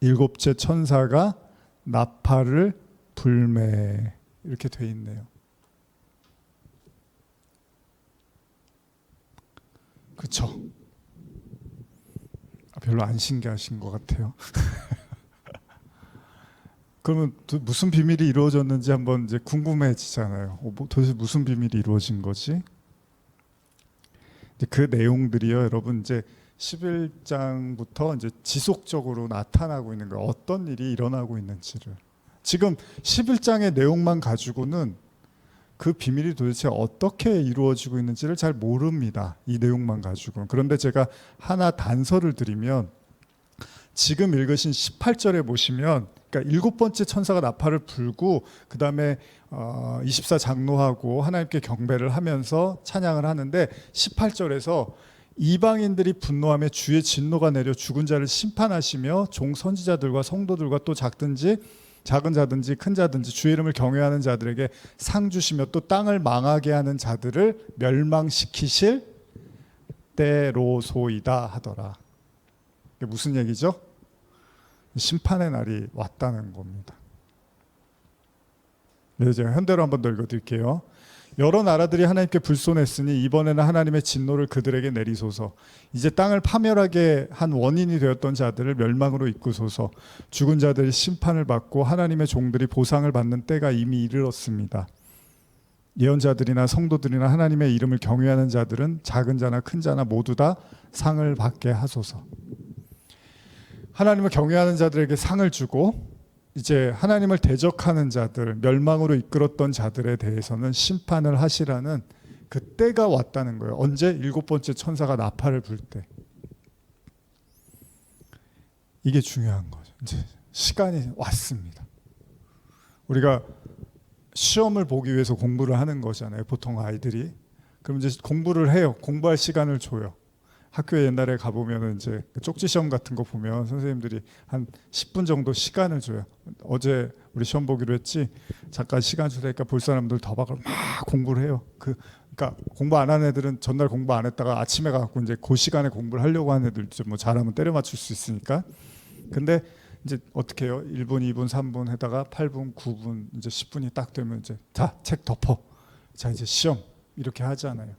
7째 천사가 나팔을 불매 이렇게 돼 있네요. 그렇죠? 별로 안 신기하신 것 같아요. 그러면 무슨 비밀이 이루어졌는지 한번 이제 궁금해지잖아요. 도대체 무슨 비밀이 이루어진 거지? 그 내용들이요, 여러분 이제 11장부터 이제 지속적으로 나타나고 있는 거예요. 어떤 일이 일어나고 있는지를. 지금 11장의 내용만 가지고는 그 비밀이 도대체 어떻게 이루어지고 있는지를 잘 모릅니다. 이 내용만 가지고. 그런데 제가 하나 단서를 드리면 지금 읽으신 18절에 보시면 그러니까 7번째 천사가 나팔을 불고 그 다음에 24장로하고 하나님께 경배를 하면서 찬양을 하는데 18절에서 이방인들이 분노하며 주의 진노가 내려 죽은 자를 심판하시며 종 선지자들과 성도들과 또 작은 자든지 큰 자든지 주의 이름을 경외하는 자들에게 상 주시며 또 땅을 망하게 하는 자들을 멸망시키실 때로소이다 하더라. 이게 무슨 얘기죠? 심판의 날이 왔다는 겁니다. 그래서 제가 현대로 한번 더 읽어드릴게요. 여러 나라들이 하나님께 불손했으니 이번에는 하나님의 진노를 그들에게 내리소서. 이제 땅을 파멸하게 한 원인이 되었던 자들을 멸망으로 이끄소서. 죽은 자들이 심판을 받고 하나님의 종들이 보상을 받는 때가 이미 이르렀습니다. 예언자들이나 성도들이나 하나님의 이름을 경외하는 자들은 작은 자나 큰 자나 모두 다 상을 받게 하소서. 하나님을 경외하는 자들에게 상을 주고 이제 하나님을 대적하는 자들, 멸망으로 이끌었던 자들에 대해서는 심판을 하시라는 그 때가 왔다는 거예요. 언제? 7번째 천사가 나팔을 불 때. 이게 중요한 거죠. 이제 시간이 왔습니다. 우리가 시험을 보기 위해서 공부를 하는 거잖아요. 보통 아이들이. 그럼 이제 공부를 해요. 공부할 시간을 줘요. 학교에 옛날에 가보면 이제 쪽지 시험 같은 거 보면 선생님들이 한 10분 정도 시간을 줘요. 어제 우리 시험 보기로 했지. 잠깐 시간 주니까 볼 사람들 더 박을 막 공부를 해요. 그 그러니까 공부 안 하는 애들은 전날 공부 안 했다가 아침에 가갖고 이제 그 시간에 공부를 하려고 하는 애들 좀 뭐 잘하면 때려 맞출 수 있으니까. 근데 이제 어떻게 해요? 1분, 2분, 3분 하다가 8분, 9분, 이제 10분이 딱 되면 이제 자, 책 덮어. 자, 이제 시험 이렇게 하잖아요.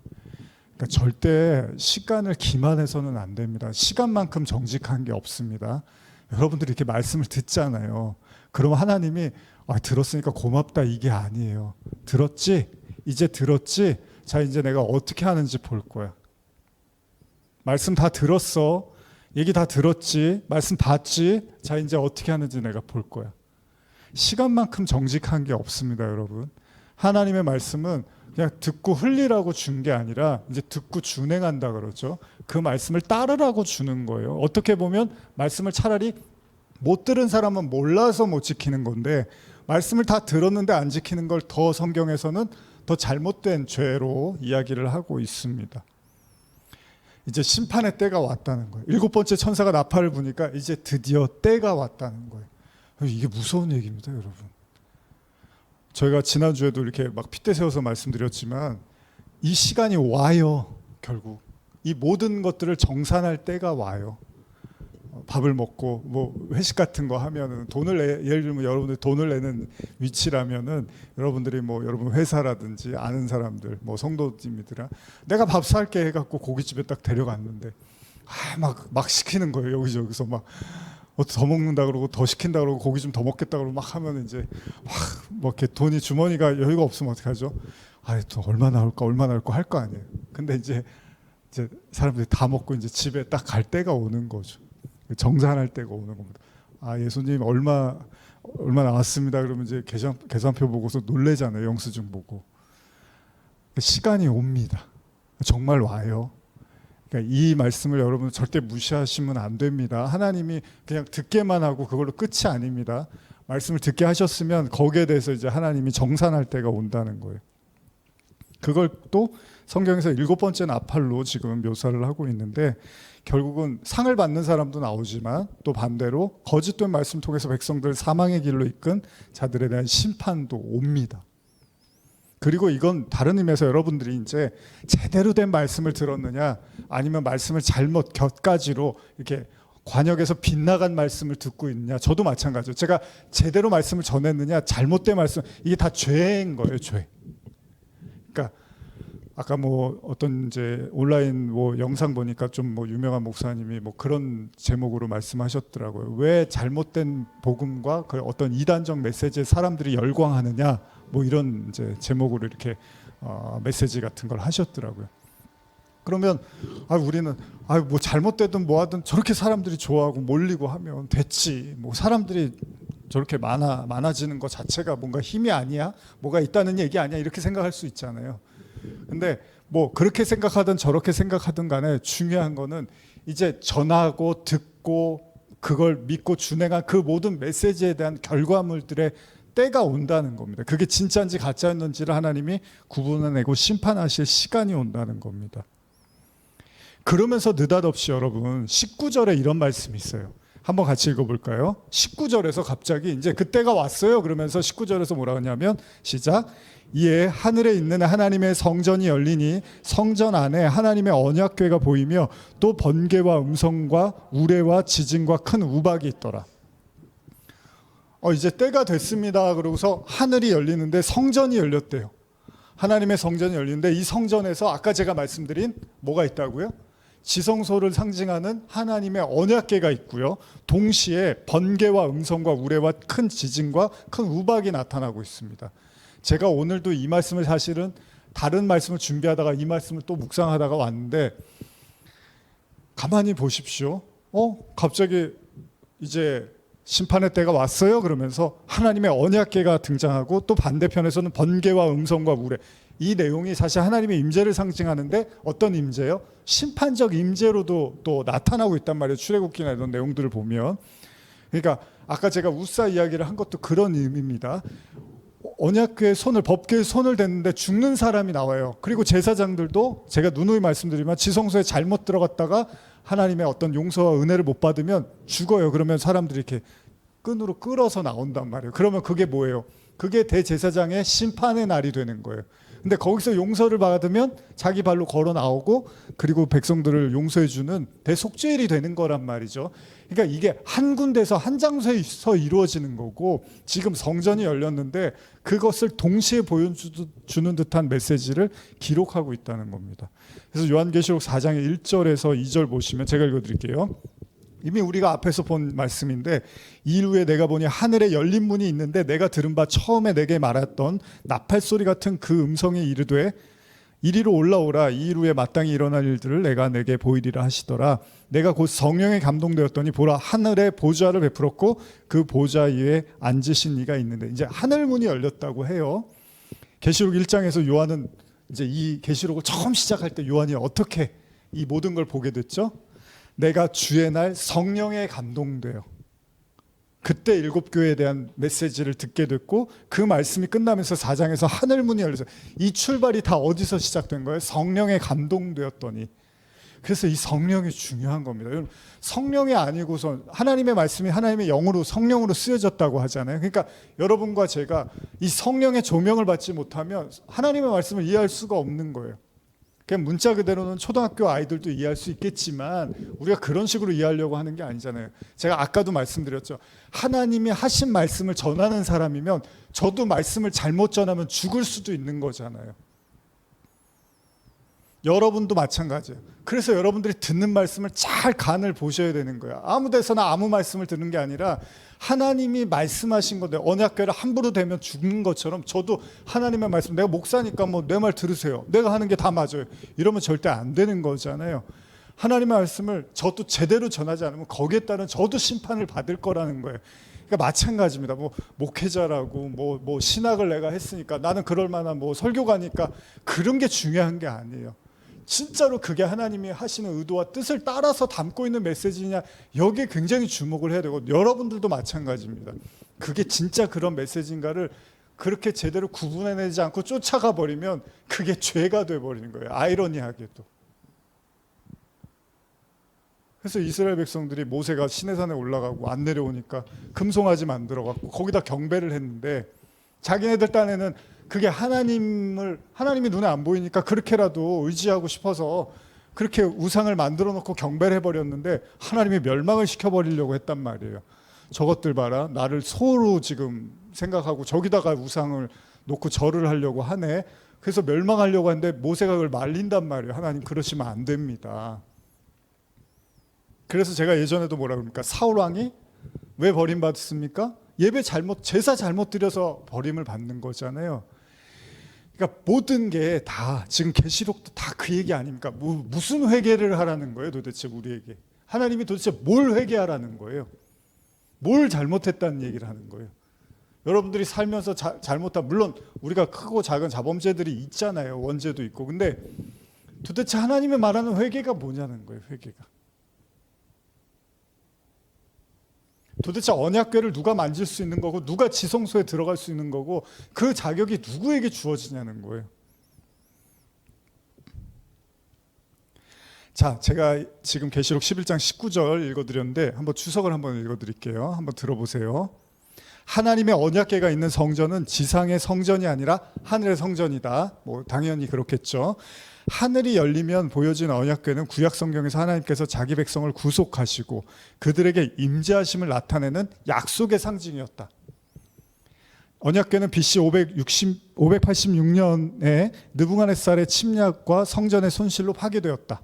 그러니까 절대 시간을 기만해서는 안 됩니다. 시간만큼 정직한 게 없습니다. 여러분들이 이렇게 말씀을 듣잖아요. 그럼 하나님이 들었으니까 고맙다 이게 아니에요. 들었지? 이제 들었지? 자, 이제 내가 어떻게 하는지 볼 거야. 말씀 다 들었어. 얘기 다 들었지? 말씀 봤지? 자, 이제 어떻게 하는지 내가 볼 거야. 시간만큼 정직한 게 없습니다, 여러분. 하나님의 말씀은 그냥 듣고 흘리라고 준 게 아니라 이제 듣고 준행한다 그러죠. 그 말씀을 따르라고 주는 거예요. 어떻게 보면 말씀을 차라리 못 들은 사람은 몰라서 못 지키는 건데, 말씀을 다 들었는데 안 지키는 걸 더 성경에서는 더 잘못된 죄로 이야기를 하고 있습니다. 이제 심판의 때가 왔다는 거예요. 7번째 천사가 나팔을 부니까 이제 드디어 때가 왔다는 거예요. 이게 무서운 얘기입니다, 여러분. 저희가 지난주에도 이렇게 막 핏대 세워서 말씀드렸지만 이 시간이 와요. 결국 이 모든 것들을 정산할 때가 와요. 밥을 먹고 뭐 회식 같은 거 하면은 예를 들면 여러분들 돈을 내는 위치라면은 여러분들이 뭐 여러분 회사라든지 아는 사람들 뭐 성도님들아 내가 밥 살게 해갖고 고깃집에 딱 데려갔는데 막 시키는 거예요. 여기저기서 막 더 먹는다 그러고 더 시킨다 그러고 고기 좀 더 먹겠다 그러고 막 하면 이제 뭐 이렇게 돈이 주머니가 여유가 없으면 어떡하죠? 또 얼마 나올까 할 거 아니에요. 근데 이제 사람들이 다 먹고 이제 집에 딱 갈 때가 오는 거죠. 정산할 때가 오는 겁니다. 예수님 얼마 나왔습니다. 그러면 이제 계산표 보고서 놀래잖아요. 영수증 보고. 시간이 옵니다. 정말 와요. 그러니까 이 말씀을 여러분 절대 무시하시면 안 됩니다. 하나님이 그냥 듣게만 하고 그걸로 끝이 아닙니다. 말씀을 듣게 하셨으면 거기에 대해서 이제 하나님이 정산할 때가 온다는 거예요. 그걸 또 성경에서 7번째 나팔로 지금 묘사를 하고 있는데, 결국은 상을 받는 사람도 나오지만 또 반대로 거짓된 말씀 통해서 백성들 사망의 길로 이끈 자들에 대한 심판도 옵니다. 그리고 이건 다른 의미에서 여러분들이 이제 제대로 된 말씀을 들었느냐 아니면 말씀을 잘못 곁가지로 이렇게 관역에서 빗나간 말씀을 듣고 있느냐, 저도 마찬가지예요. 제가 제대로 말씀을 전했느냐 잘못된 말씀, 이게 다 죄인 거예요. 죄. 그러니까 아까 뭐 어떤 이제 온라인 뭐 영상 보니까 좀 뭐 유명한 목사님이 뭐 그런 제목으로 말씀하셨더라고요. 왜 잘못된 복음과 그 어떤 이단적 메시지에 사람들이 열광하느냐, 뭐 이런 이제 제목으로 이렇게 메시지 같은 걸 하셨더라고요. 그러면 우리는 뭐 잘못되든 뭐하든 저렇게 사람들이 좋아하고 몰리고 하면 됐지. 뭐 사람들이 저렇게 많아지는 것 자체가 뭔가 힘이 아니야? 뭐가 있다는 얘기 아니야? 이렇게 생각할 수 있잖아요. 근데 뭐 그렇게 생각하든 저렇게 생각하든 간에 중요한 거는 이제 전하고 듣고 그걸 믿고 준행한 그 모든 메시지에 대한 결과물들의 때가 온다는 겁니다. 그게 진짜인지 가짜였는지를 하나님이 구분해내고 심판하실 시간이 온다는 겁니다. 그러면서 느닷없이 여러분 19절에 이런 말씀이 있어요. 한번 같이 읽어볼까요? 19절에서 갑자기 이제 그때가 왔어요. 그러면서 19절에서 뭐라고 하냐면 시작. 이에 하늘에 있는 하나님의 성전이 열리니 성전 안에 하나님의 언약궤가 보이며 또 번개와 음성과 우레와 지진과 큰 우박이 있더라. 이제 때가 됐습니다. 그러고서 하늘이 열리는데 성전이 열렸대요. 하나님의 성전이 열리는데 이 성전에서 아까 제가 말씀드린 뭐가 있다고요? 지성소를 상징하는 하나님의 언약궤가 있고요. 동시에 번개와 음성과 우레와 큰 지진과 큰 우박이 나타나고 있습니다. 제가 오늘도 이 말씀을 사실은 다른 말씀을 준비하다가 이 말씀을 또 묵상하다가 왔는데, 가만히 보십시오. 갑자기 이제 심판의 때가 왔어요. 그러면서 하나님의 언약궤가 등장하고 또 반대편에서는 번개와 음성과 우레. 이 내용이 사실 하나님의 임재를 상징하는데 어떤 임재요? 심판적 임재로도 또 나타나고 있단 말이에요. 출애굽기나 이런 내용들을 보면. 그러니까 아까 제가 우사 이야기를 한 것도 그런 의미입니다. 언약궤에 법궤에 손을 댔는데 죽는 사람이 나와요. 그리고 제사장들도 제가 누누이 말씀드리면 지성소에 잘못 들어갔다가 하나님의 어떤 용서와 은혜를 못 받으면 죽어요. 그러면 사람들이 이렇게 끈으로 끌어서 나온단 말이에요. 그러면 그게 뭐예요? 그게 대제사장의 심판의 날이 되는 거예요. 근데 거기서 용서를 받으면 자기 발로 걸어 나오고 그리고 백성들을 용서해 주는 대속죄일이 되는 거란 말이죠. 그러니까 이게 한 군데서 한 장소에서 이루어지는 거고, 지금 성전이 열렸는데 그것을 동시에 보여주는 듯한 메시지를 기록하고 있다는 겁니다. 그래서 요한계시록 4장의 1절에서 2절 보시면, 제가 읽어드릴게요. 이미 우리가 앞에서 본 말씀인데, 이일 후에 내가 보니 하늘에 열린 문이 있는데 내가 들은 바 처음에 내게 말했던 나팔소리 같은 그 음성이 이르되 이리로 올라오라. 이일 후에 마땅히 일어날 일들을 내가 내게 보이리라 하시더라. 내가 곧 성령에 감동되었더니 보라, 하늘에 보좌를 베풀었고 그 보좌 위에 앉으신 이가 있는데, 이제 하늘 문이 열렸다고 해요. 계시록 1장에서 요한은 이제 이 계시록을 처음 시작할 때 요한이 어떻게 이 모든 걸 보게 됐죠? 내가 주의 날 성령에 감동돼요. 그때 일곱 교회에 대한 메시지를 듣게 됐고, 그 말씀이 끝나면서 4장에서 하늘 문이 열려서 이 출발이 다 어디서 시작된 거예요? 성령에 감동되었더니. 그래서 이 성령이 중요한 겁니다. 여러분, 성령이 아니고서 하나님의 말씀이 하나님의 영으로 성령으로 쓰여졌다고 하잖아요. 그러니까 여러분과 제가 이 성령의 조명을 받지 못하면 하나님의 말씀을 이해할 수가 없는 거예요. 그냥 문자 그대로는 초등학교 아이들도 이해할 수 있겠지만 우리가 그런 식으로 이해하려고 하는 게 아니잖아요. 제가 아까도 말씀드렸죠. 하나님이 하신 말씀을 전하는 사람이면 저도 말씀을 잘못 전하면 죽을 수도 있는 거잖아요. 여러분도 마찬가지예요. 그래서 여러분들이 듣는 말씀을 잘 간을 보셔야 되는 거야. 아무 데서나 아무 말씀을 듣는 게 아니라 하나님이 말씀하신 건데, 언약궤를 함부로 대면 죽는 것처럼 저도 하나님의 말씀, 내가 목사니까 뭐 내 말 들으세요, 내가 하는 게 다 맞아요, 이러면 절대 안 되는 거잖아요. 하나님의 말씀을 저도 제대로 전하지 않으면 거기에 따른 저도 심판을 받을 거라는 거예요. 그러니까 마찬가지입니다. 뭐 목회자라고 뭐 신학을 내가 했으니까 나는 그럴 만한 뭐 설교가니까 그런 게 중요한 게 아니에요. 진짜로 그게 하나님이 하시는 의도와 뜻을 따라서 담고 있는 메시지냐, 여기에 굉장히 주목을 해야 되고, 여러분들도 마찬가지입니다. 그게 진짜 그런 메시지인가를 그렇게 제대로 구분해내지 않고 쫓아가 버리면 그게 죄가 돼버리는 거예요. 아이러니하게도. 그래서 이스라엘 백성들이 모세가 시내산에 올라가고 안 내려오니까 금송아지 만들어갖고 거기다 경배를 했는데, 자기네들 딴에는 그게 하나님이 눈에 안 보이니까 그렇게라도 의지하고 싶어서 그렇게 우상을 만들어 놓고 경배를 해버렸는데 하나님이 멸망을 시켜버리려고 했단 말이에요. 저것들 봐라, 나를 소로 지금 생각하고 저기다가 우상을 놓고 절을 하려고 하네. 그래서 멸망하려고 하는데 모세가 그걸 말린단 말이에요. 하나님, 그러시면 안 됩니다. 그래서 제가 예전에도 뭐라 그럽니까? 사울 왕이 왜 버림받았습니까? 제사 잘못 드려서 버림을 받는 거잖아요. 그러니까 모든 게 다 지금 계시록도 다 그 얘기 아닙니까? 무슨 회개를 하라는 거예요, 도대체 우리에게? 하나님이 도대체 뭘 회개하라는 거예요? 뭘 잘못했다는 얘기를 하는 거예요? 여러분들이 살면서 잘못한, 물론 우리가 크고 작은 자범죄들이 있잖아요. 원죄도 있고. 근데 도대체 하나님이 말하는 회개가 뭐냐는 거예요, 회개가. 도대체 언약궤를 누가 만질 수 있는 거고, 누가 지성소에 들어갈 수 있는 거고, 그 자격이 누구에게 주어지냐는 거예요. 자, 제가 지금 계시록 11장 19절 읽어드렸는데 한번 주석을 한번 읽어드릴게요. 한번 들어보세요. 하나님의 언약궤가 있는 성전은 지상의 성전이 아니라 하늘의 성전이다. 뭐 당연히 그렇겠죠. 하늘이 열리면 보여진 언약궤는 구약 성경에서 하나님께서 자기 백성을 구속하시고 그들에게 임재하심을 나타내는 약속의 상징이었다. 언약궤는 BC 586년에 느부갓네살의 침략과 성전의 손실로 파괴되었다.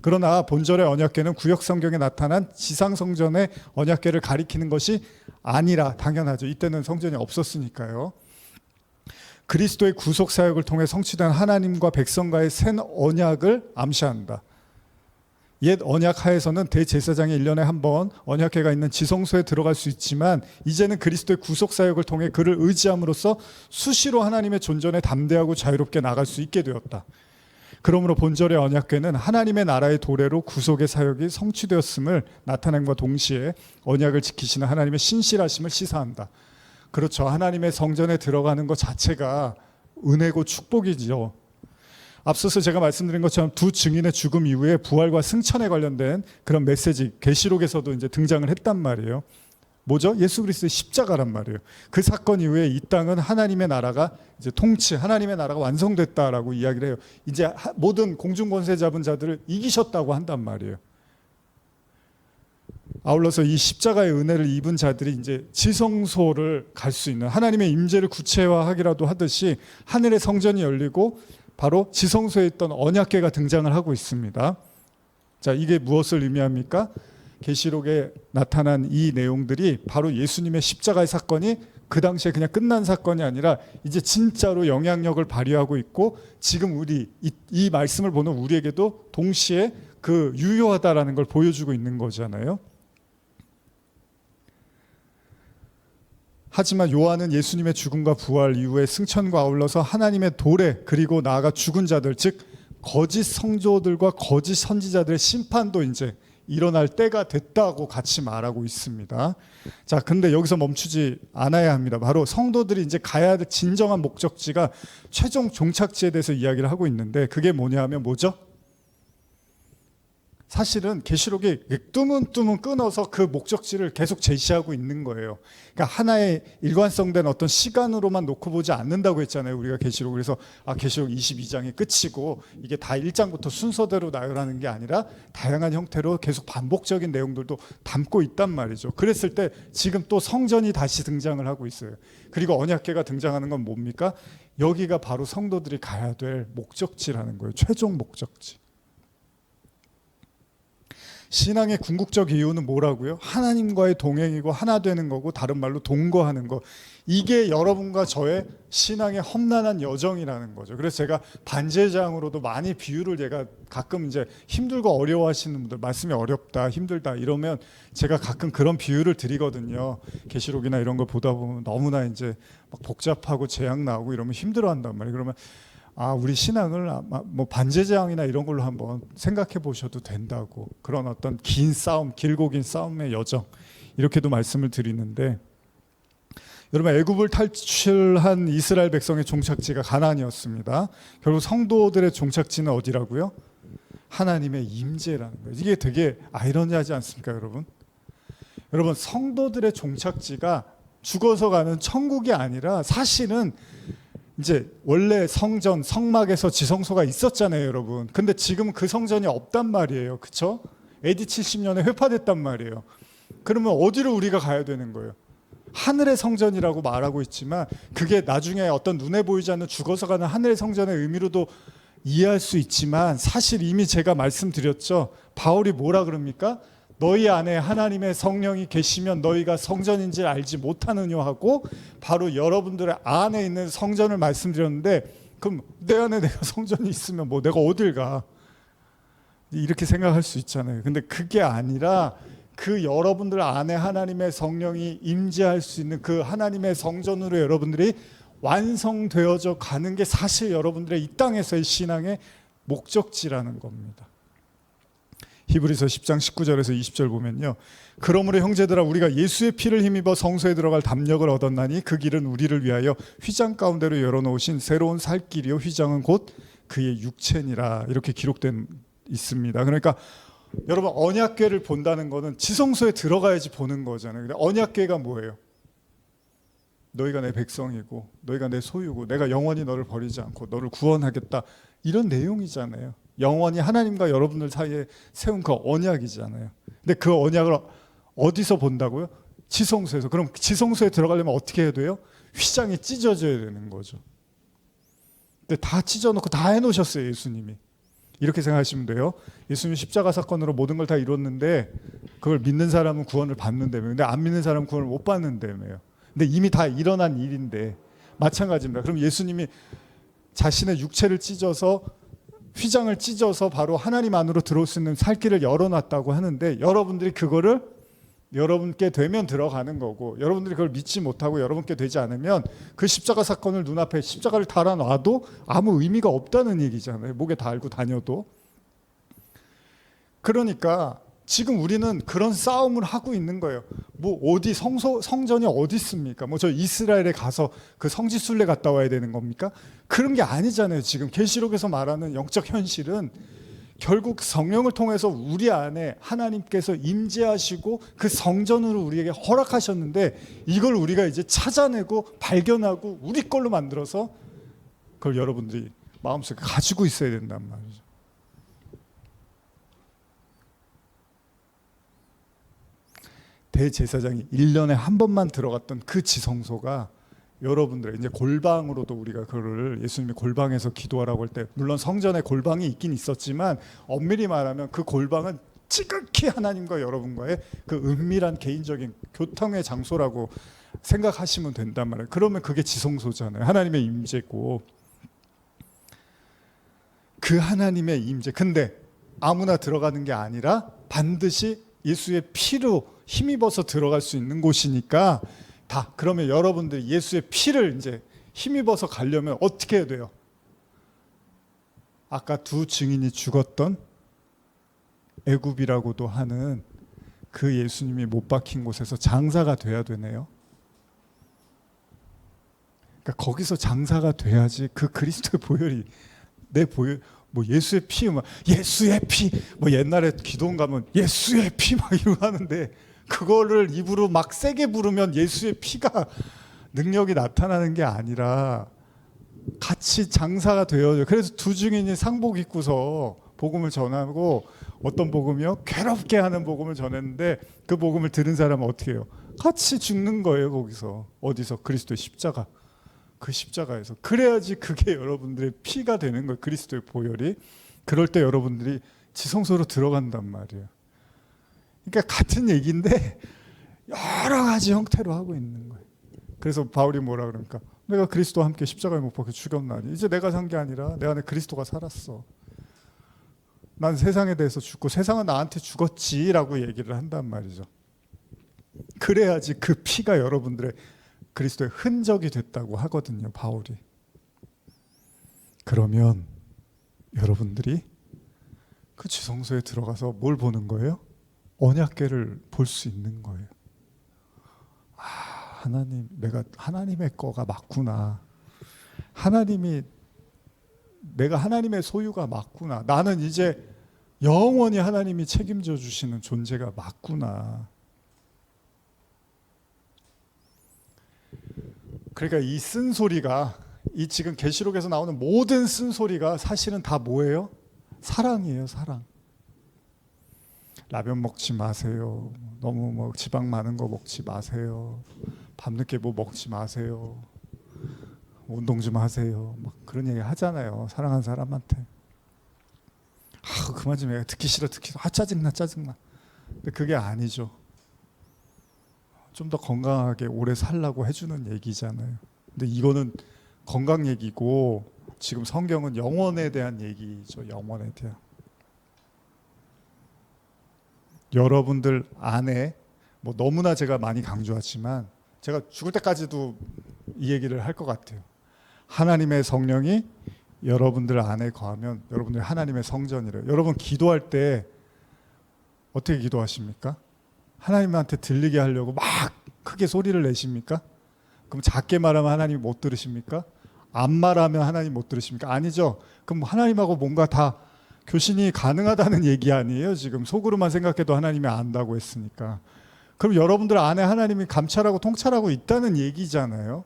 그러나 본절의 언약궤는 구약 성경에 나타난 지상 성전의 언약궤를 가리키는 것이 아니라, 당연하죠. 이때는 성전이 없었으니까요. 그리스도의 구속 사역을 통해 성취된 하나님과 백성과의 새 언약을 암시한다. 옛 언약 하에서는 대제사장이 1년에 한 번 언약궤가 있는 지성소에 들어갈 수 있지만, 이제는 그리스도의 구속 사역을 통해 그를 의지함으로써 수시로 하나님의 존전에 담대하고 자유롭게 나갈 수 있게 되었다. 그러므로 본절의 언약궤는 하나님의 나라의 도래로 구속의 사역이 성취되었음을 나타냄과 동시에 언약을 지키시는 하나님의 신실하심을 시사한다. 그렇죠. 하나님의 성전에 들어가는 것 자체가 은혜고 축복이죠. 앞서서 제가 말씀드린 것처럼 두 증인의 죽음 이후에 부활과 승천에 관련된 그런 메시지, 계시록에서도 이제 등장을 했단 말이에요. 뭐죠? 예수 그리스도의 십자가란 말이에요. 그 사건 이후에 이 땅은 하나님의 나라가 이제 하나님의 나라가 완성됐다라고 이야기를 해요. 이제 모든 공중 권세 잡은 자들을 이기셨다고 한단 말이에요. 아울러서 이 십자가의 은혜를 입은 자들이 이제 지성소를 갈 수 있는, 하나님의 임재를 구체화하기라도 하듯이 하늘의 성전이 열리고 바로 지성소에 있던 언약궤가 등장을 하고 있습니다. 자, 이게 무엇을 의미합니까? 계시록에 나타난 이 내용들이 바로 예수님의 십자가의 사건이 그 당시에 그냥 끝난 사건이 아니라 이제 진짜로 영향력을 발휘하고 있고, 지금 우리 이 말씀을 보는 우리에게도 동시에 그 유효하다라는 걸 보여주고 있는 거잖아요. 하지만 요한은 예수님의 죽음과 부활 이후에 승천과 아울러서 하나님의 도래, 그리고 나아가 죽은 자들, 즉 거짓 성도들과 거짓 선지자들의 심판도 이제 일어날 때가 됐다고 같이 말하고 있습니다. 자, 근데 여기서 멈추지 않아야 합니다. 바로 성도들이 이제 가야 될 진정한 목적지가 최종 종착지에 대해서 이야기를 하고 있는데, 그게 뭐냐 하면 뭐죠? 사실은 계시록이 뚜문뚜문 끊어서 그 목적지를 계속 제시하고 있는 거예요. 그러니까 하나의 일관성된 어떤 시간으로만 놓고 보지 않는다고 했잖아요, 우리가 계시록. 그래서 계시록 22장이 끝이고 이게 다 1장부터 순서대로 나열하는 게 아니라 다양한 형태로 계속 반복적인 내용들도 담고 있단 말이죠. 그랬을 때 지금 또 성전이 다시 등장을 하고 있어요. 그리고 언약궤가 등장하는 건 뭡니까? 여기가 바로 성도들이 가야 될 목적지라는 거예요. 최종 목적지. 신앙의 궁극적 이유는 뭐라고요? 하나님과의 동행이고 하나 되는 거고, 다른 말로 동거하는 거. 이게 여러분과 저의 신앙의 험난한 여정이라는 거죠. 그래서 제가 반제장으로도 많이 비유를, 얘가 가끔 이제 힘들고 어려워하시는 분들, 말씀이 어렵다, 힘들다 이러면 제가 가끔 그런 비유를 드리거든요. 계시록이나 이런 걸 보다 보면 너무나 이제 막 복잡하고 재앙 나오고 이러면 힘들어한단 말이에요. 그러면 우리 신앙을 뭐 반제장이나 이런 걸로 한번 생각해 보셔도 된다고. 그런 어떤 긴 싸움, 길고 긴 싸움의 여정, 이렇게도 말씀을 드리는데, 여러분, 애굽을 탈출한 이스라엘 백성의 종착지가 가나안이었습니다. 결국 성도들의 종착지는 어디라고요? 하나님의 임재라는 거예요. 이게 되게 아이러니하지 않습니까, 여러분? 여러분, 성도들의 종착지가 죽어서 가는 천국이 아니라, 사실은 이제 원래 성전, 성막에서 지성소가 있었잖아요, 여러분. 근데 지금 그 성전이 없단 말이에요. 그쵸? AD 70년에 회파됐단 말이에요. 그러면 어디로 우리가 가야 되는 거예요? 하늘의 성전이라고 말하고 있지만, 그게 나중에 어떤 눈에 보이지 않는 죽어서 가는 하늘의 성전의 의미로도 이해할 수 있지만, 사실 이미 제가 말씀드렸죠. 바울이 뭐라 그럽니까? 너희 안에 하나님의 성령이 계시면 너희가 성전인지 알지 못하느냐 하고, 바로 여러분들의 안에 있는 성전을 말씀드렸는데, 그럼 내 안에 내가 성전이 있으면 뭐 내가 어딜 가? 이렇게 생각할 수 있잖아요. 근데 그게 아니라 그 여러분들 안에 하나님의 성령이 임재할 수 있는 그 하나님의 성전으로 여러분들이 완성되어져 가는 게 사실 여러분들의 이 땅에서의 신앙의 목적지라는 겁니다. 히브리서 10장 19절에서 20절 보면요, 그러므로 형제들아, 우리가 예수의 피를 힘입어 성소에 들어갈 담력을 얻었나니 그 길은 우리를 위하여 휘장 가운데로 열어놓으신 새로운 살 길이요, 휘장은 곧 그의 육체니라. 이렇게 기록된 있습니다. 그러니까 여러분, 언약궤를 본다는 거는 지성소에 들어가야지 보는 거잖아요. 근데 언약궤가 뭐예요? 너희가 내 백성이고 너희가 내 소유고 내가 영원히 너를 버리지 않고 너를 구원하겠다, 이런 내용이잖아요. 영원히 하나님과 여러분들 사이에 세운 그 언약이잖아요. 근데 그 언약을 어디서 본다고요? 지성소에서. 그럼 지성소에 들어가려면 어떻게 해야 돼요? 휘장이 찢어져야 되는 거죠. 근데 다 찢어놓고 다 해놓으셨어요, 예수님이. 이렇게 생각하시면 돼요. 예수님 십자가 사건으로 모든 걸 다 이뤘는데, 그걸 믿는 사람은 구원을 받는다며. 근데 안 믿는 사람은 구원을 못 받는다며요. 근데 이미 다 일어난 일인데 마찬가지입니다. 그럼 예수님이 자신의 육체를 찢어서, 휘장을 찢어서 바로 하나님 안으로 들어올 수 있는 살 길을 열어놨다고 하는데, 여러분들이 그거를 여러분께 되면 들어가는 거고, 여러분들이 그걸 믿지 못하고 여러분께 되지 않으면 그 십자가 사건을 눈앞에 십자가를 달아놔도 아무 의미가 없다는 얘기잖아요. 목에 달고 다녀도. 그러니까 지금 우리는 그런 싸움을 하고 있는 거예요. 뭐 어디 성전이 어디 있습니까? 뭐 저 이스라엘에 가서 그 성지순례 갔다 와야 되는 겁니까? 그런 게 아니잖아요. 지금 계시록에서 말하는 영적 현실은 결국 성령을 통해서 우리 안에 하나님께서 임재하시고 그 성전으로 우리에게 허락하셨는데, 이걸 우리가 이제 찾아내고 발견하고 우리 걸로 만들어서 그걸 여러분들이 마음속에 가지고 있어야 된단 말이죠. 대제사장이 1년에 한 번만 들어갔던 그 지성소가 여러분들의 이제 골방으로도, 우리가 그거를 예수님이 골방에서 기도하라고 할 때 물론 성전에 골방이 있긴 있었지만 엄밀히 말하면 그 골방은 지극히 하나님과 여러분과의 그 은밀한 개인적인 교통의 장소라고 생각하시면 된단 말이에요. 그러면 그게 지성소잖아요. 하나님의 임재고, 그 하나님의 임재, 근데 아무나 들어가는 게 아니라 반드시 예수의 피로 힘입어서 들어갈 수 있는 곳이니까, 다 그러면 여러분들이 예수의 피를 이제 힘입어서 가려면 어떻게 해야 돼요? 아까 두 증인이 죽었던 애굽이라고도 하는 그 예수님이 못 박힌 곳에서 장사가 돼야 되네요. 그러니까 거기서 장사가 돼야지 그 그리스도의 보혈이 내 보혈, 뭐 예수의 피, 막 예수의 피, 뭐 옛날에 기도원 가면 예수의 피 막 이러고 하는데, 그거를 입으로 막 세게 부르면 예수의 피가 능력이 나타나는 게 아니라 같이 장사가 되어요. 그래서 두 증인이 상복 입고서 복음을 전하고, 어떤 복음이요? 괴롭게 하는 복음을 전했는데, 그 복음을 들은 사람은 어떻게 해요? 같이 죽는 거예요. 거기서 어디서? 그리스도의 십자가, 그 십자가에서. 그래야지 그게 여러분들의 피가 되는 거예요. 그리스도의 보혈이. 그럴 때 여러분들이 지성소로 들어간단 말이에요. 그러니까 같은 얘기인데 여러 가지 형태로 하고 있는 거예요. 그래서 바울이 뭐라 그러니까, 내가 그리스도와 함께 십자가에 못 박혀 죽였나니 이제 내가 산 게 아니라 내 안에 그리스도가 살았어. 난 세상에 대해서 죽고 세상은 나한테 죽었지라고 얘기를 한단 말이죠. 그래야지 그 피가 여러분들의 그리스도의 흔적이 됐다고 하거든요, 바울이. 그러면 여러분들이 그 지성소에 들어가서 뭘 보는 거예요? 언약궤를 볼 수 있는 거예요. 아, 하나님, 내가 하나님의 거가 맞구나. 내가 하나님의 소유가 맞구나. 나는 이제 영원히 하나님이 책임져 주시는 존재가 맞구나. 그러니까 이 쓴소리가, 이 지금 계시록에서 나오는 모든 쓴소리가 사실은 다 뭐예요? 사랑이에요, 사랑. 라면 먹지 마세요. 너무 뭐 지방 많은 거 먹지 마세요. 밤늦게 뭐 먹지 마세요. 운동 좀 하세요. 막 그런 얘기 하잖아요, 사랑하는 사람한테. 아, 그만 좀 해. 듣기 싫어, 듣기 싫어. 아, 짜증나, 짜증나. 근데 그게 아니죠. 좀 더 건강하게 오래 살라고 해주는 얘기잖아요. 근데 이거는 건강 얘기고, 지금 성경은 영원에 대한 얘기죠. 영원에 대한. 여러분들 안에, 뭐 너무나 제가 많이 강조하지만 제가 죽을 때까지도 이 얘기를 할 것 같아요. 하나님의 성령이 여러분들 안에 거하면 여러분들이 하나님의 성전이래요. 여러분 기도할 때 어떻게 기도하십니까? 하나님한테 들리게 하려고 막 크게 소리를 내십니까? 그럼 작게 말하면 하나님 못 들으십니까? 안 말하면 하나님 못 들으십니까? 아니죠. 그럼 하나님하고 뭔가 다 교신이 가능하다는 얘기 아니에요? 지금 속으로만 생각해도 하나님이 안다고 했으니까. 그럼 여러분들 안에 하나님이 감찰하고 통찰하고 있다는 얘기잖아요.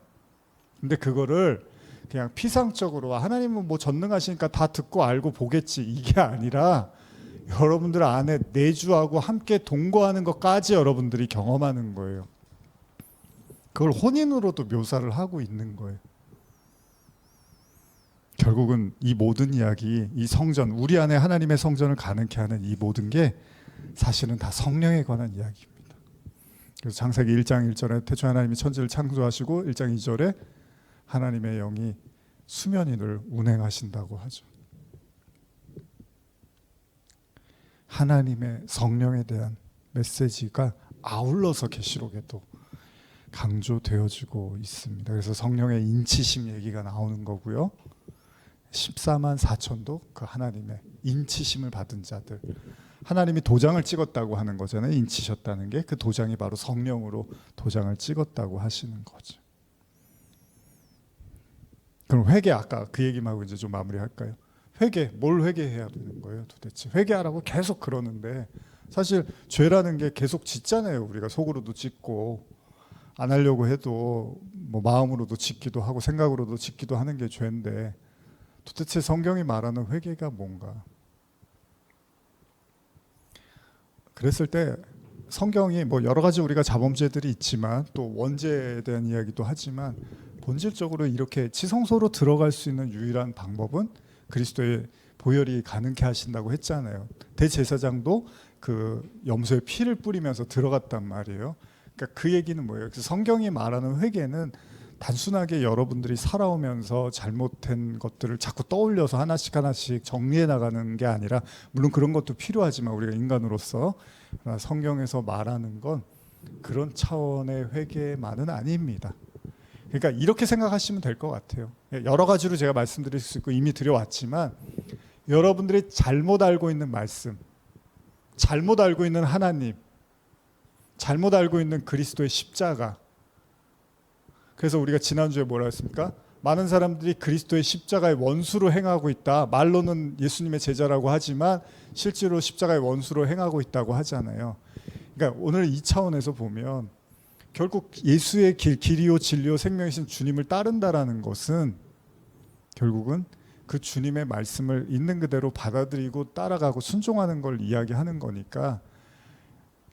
근데 그거를 그냥 피상적으로 하나님은 뭐 전능하시니까 다 듣고 알고 보겠지, 이게 아니라 여러분들 안에 내주하고 함께 동거하는 것까지 여러분들이 경험하는 거예요. 그걸 혼인으로도 묘사를 하고 있는 거예요. 결국은 이 모든 이야기, 이 성전, 우리 안에 하나님의 성전을 가능케 하는 이 모든 게 사실은 다 성령에 관한 이야기입니다. 그래서 창세기 1장 1절에 태초에 하나님이 천지를 창조하시고 1장 2절에 하나님의 영이 수면 위를 운행하신다고 하죠. 하나님의 성령에 대한 메시지가 아울러서 계시록에도 강조되어지고 있습니다. 그래서 성령의 인치심 얘기가 나오는 거고요. 14만 4천도 그 하나님의 인치심을 받은 자들, 하나님이 도장을 찍었다고 하는 거잖아요. 인치셨다는 게 그 도장이 바로 성령으로 도장을 찍었다고 하시는 거죠. 그럼 회개, 아까 그 얘기만 하고 이제 좀 마무리할까요? 뭘 회개해야 되는 거예요 도대체? 회개하라고 계속 그러는데 사실 죄라는 게 계속 짓잖아요. 우리가 속으로도 짓고 안 하려고 해도 뭐 마음으로도 짓기도 하고 생각으로도 짓기도 하는 게 죄인데 도대체 성경이 말하는 회개가 뭔가? 그랬을 때 성경이 뭐 여러 가지 우리가 자범죄들이 있지만 또 원죄에 대한 이야기도 하지만 본질적으로 이렇게 지성소로 들어갈 수 있는 유일한 방법은 그리스도의 보혈이 가능케 하신다고 했잖아요. 대제사장도 그 염소의 피를 뿌리면서 들어갔단 말이에요. 그러니까 그 얘기는 뭐예요? 성경이 말하는 회개는 단순하게 여러분들이 살아오면서 잘못된 것들을 자꾸 떠올려서 하나씩 하나씩 정리해 나가는 게 아니라, 물론 그런 것도 필요하지만 우리가 인간으로서 성경에서 말하는 건 그런 차원의 회개만은 아닙니다. 그러니까 이렇게 생각하시면 될 것 같아요. 여러 가지로 제가 말씀드릴 수 있고 이미 드려왔지만, 여러분들이 잘못 알고 있는 말씀, 잘못 알고 있는 하나님, 잘못 알고 있는 그리스도의 십자가. 그래서 우리가 지난주에 뭐라 했습니까? 많은 사람들이 그리스도의 십자가의 원수로 행하고 있다. 말로는 예수님의 제자라고 하지만 실제로 십자가의 원수로 행하고 있다고 하잖아요. 그러니까 오늘 이 차원에서 보면 결국 예수의 길이요 진리요 생명이신 주님을 따른다라는 것은 결국은 그 주님의 말씀을 있는 그대로 받아들이고 따라가고 순종하는 걸 이야기하는 거니까,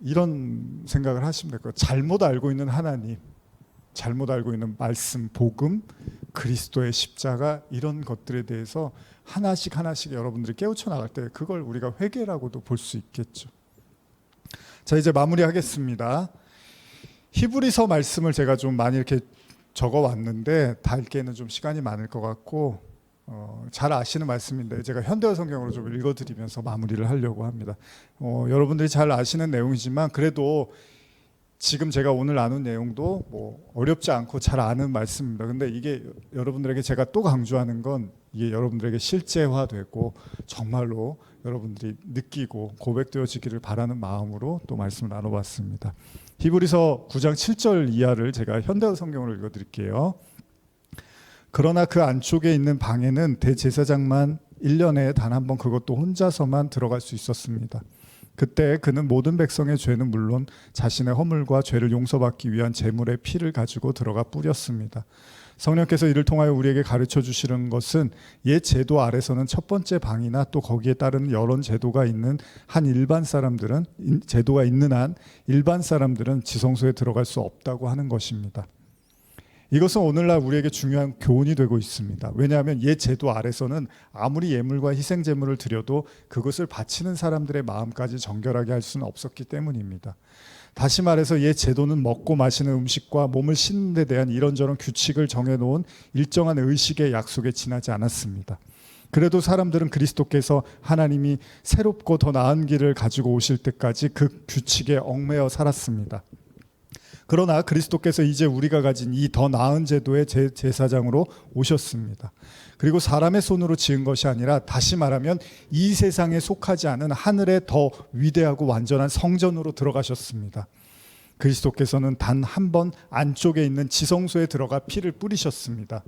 이런 생각을 하시면 될 거예요. 잘못 알고 있는 하나님, 잘못 알고 있는 말씀, 복음, 그리스도의 십자가, 이런 것들에 대해서 하나씩 하나씩 여러분들이 깨우쳐 나갈 때 그걸 우리가 회개라고도 볼 수 있겠죠. 자, 이제 마무리하겠습니다. 히브리서 말씀을 제가 좀 많이 이렇게 적어 왔는데 다 읽기에는 좀 시간이 많을 것 같고 잘 아시는 말씀인데 제가 현대어 성경으로 좀 읽어드리면서 마무리를 하려고 합니다. 여러분들이 잘 아시는 내용이지만 그래도 지금 제가 오늘 나눈 내용도 뭐 어렵지 않고 잘 아는 말씀입니다. 근데 이게 여러분들에게 제가 또 강조하는 건 이게 여러분들에게 실제화되고 정말로 여러분들이 느끼고 고백되어지기를 바라는 마음으로 또 말씀을 나눠봤습니다. 히브리서 9장 7절 이하를 제가 현대어 성경으로 읽어드릴게요. 그러나 그 안쪽에 있는 방에는 대제사장만 1년에 단 한 번, 그것도 혼자서만 들어갈 수 있었습니다. 그때 그는 모든 백성의 죄는 물론 자신의 허물과 죄를 용서받기 위한 제물의 피를 가지고 들어가 뿌렸습니다. 성령께서 이를 통하여 우리에게 가르쳐 주시는 것은 옛 제도 아래서는 첫 번째 방이나 또 거기에 따른 여러 제도가 있는 한 일반 사람들은 일반 사람들은 지성소에 들어갈 수 없다고 하는 것입니다. 이것은 오늘날 우리에게 중요한 교훈이 되고 있습니다. 왜냐하면 옛 제도 아래서는 아무리 예물과 희생 제물을 드려도 그것을 바치는 사람들의 마음까지 정결하게 할 수는 없었기 때문입니다. 다시 말해서 옛 제도는 먹고 마시는 음식과 몸을 씻는 데 대한 이런저런 규칙을 정해놓은 일정한 의식의 약속에 지나지 않았습니다. 그래도 사람들은 그리스도께서 하나님이 새롭고 더 나은 길을 가지고 오실 때까지 그 규칙에 얽매여 살았습니다. 그러나 그리스도께서 이제 우리가 가진 이 더 나은 제도의 제사장으로 오셨습니다. 그리고 사람의 손으로 지은 것이 아니라 다시 말하면 이 세상에 속하지 않은 하늘의 더 위대하고 완전한 성전으로 들어가셨습니다. 그리스도께서는 단 한 번 안쪽에 있는 지성소에 들어가 피를 뿌리셨습니다.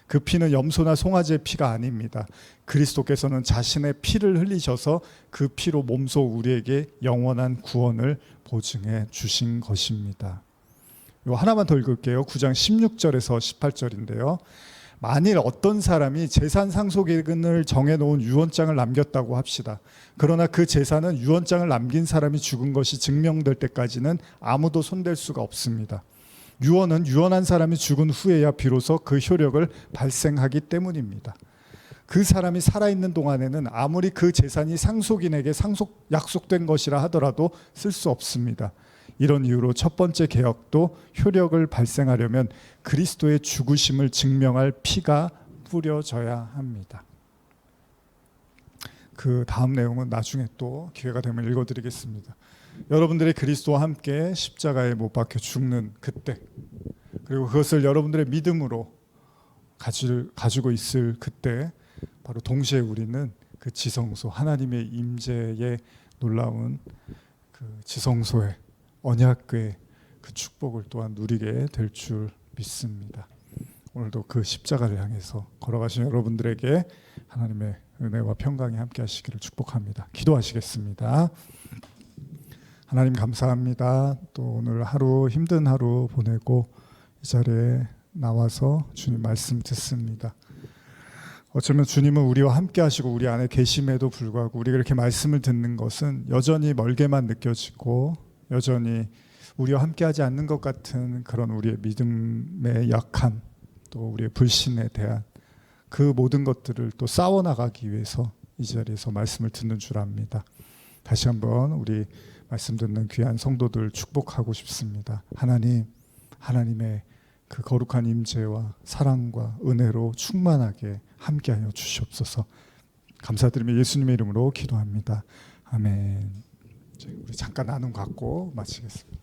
그 피는 염소나 송아지의 피가 아닙니다. 그리스도께서는 자신의 피를 흘리셔서 그 피로 몸소 우리에게 영원한 구원을 보증해 주신 것입니다. 이거 하나만 더 읽을게요. 9장 16절에서 18절인데요. 만일 어떤 사람이 재산 상속인을 정해놓은 유언장을 남겼다고 합시다. 그러나 그 재산은 유언장을 남긴 사람이 죽은 것이 증명될 때까지는 아무도 손댈 수가 없습니다. 유언은 유언한 사람이 죽은 후에야 비로소 그 효력을 발생하기 때문입니다. 그 사람이 살아있는 동안에는 아무리 그 재산이 상속인에게 약속된 것이라 하더라도 쓸 수 없습니다. 이런 이유로 첫 번째 개혁도 효력을 발생하려면 그리스도의 죽으심을 증명할 피가 뿌려져야 합니다. 그 다음 내용은 나중에 또 기회가 되면 읽어드리겠습니다. 여러분들이 그리스도와 함께 십자가에 못 박혀 죽는 그때, 그리고 그것을 여러분들의 믿음으로 가지고 있을 그때, 바로 동시에 우리는 그 지성소, 하나님의 임재의 놀라운 그 지성소에, 언약궤의 그 축복을 또한 누리게 될 줄 믿습니다. 오늘 오늘도 그 십자가를 향해서 걸어가신 여러분들에게 하나님의 은혜와 평강이 함께 하시기를 축복합니다. 기도하시겠습니다. 하나님 감사합니다. 또 오늘 하루 힘든 하루 보내고 이 자리에 나와서 주님 말씀 듣습니다. 어쩌면 주님은 우리와 함께 하시고 우리 안에 계심에도 불구하고 우리가 이렇게 말씀을 듣는 것은 여전히 멀게만 느껴지고 여전히 우리와 함께 하지 않는 것 같은 그런 우리의 믿음의 약함, 또 우리의 불신에 대한 그 모든 것들을 또 싸워나가기 위해서 이 자리에서 말씀을 듣는 줄 압니다. 다시 한번 우리 말씀 듣는 귀한 성도들 축복하고 싶습니다. 하나님의 그 거룩한 임재와 사랑과 은혜로 충만하게 함께하여 주시옵소서. 감사드리며 예수님의 이름으로 기도합니다. 아멘. 우리 잠깐 나눔 갖고 마치겠습니다.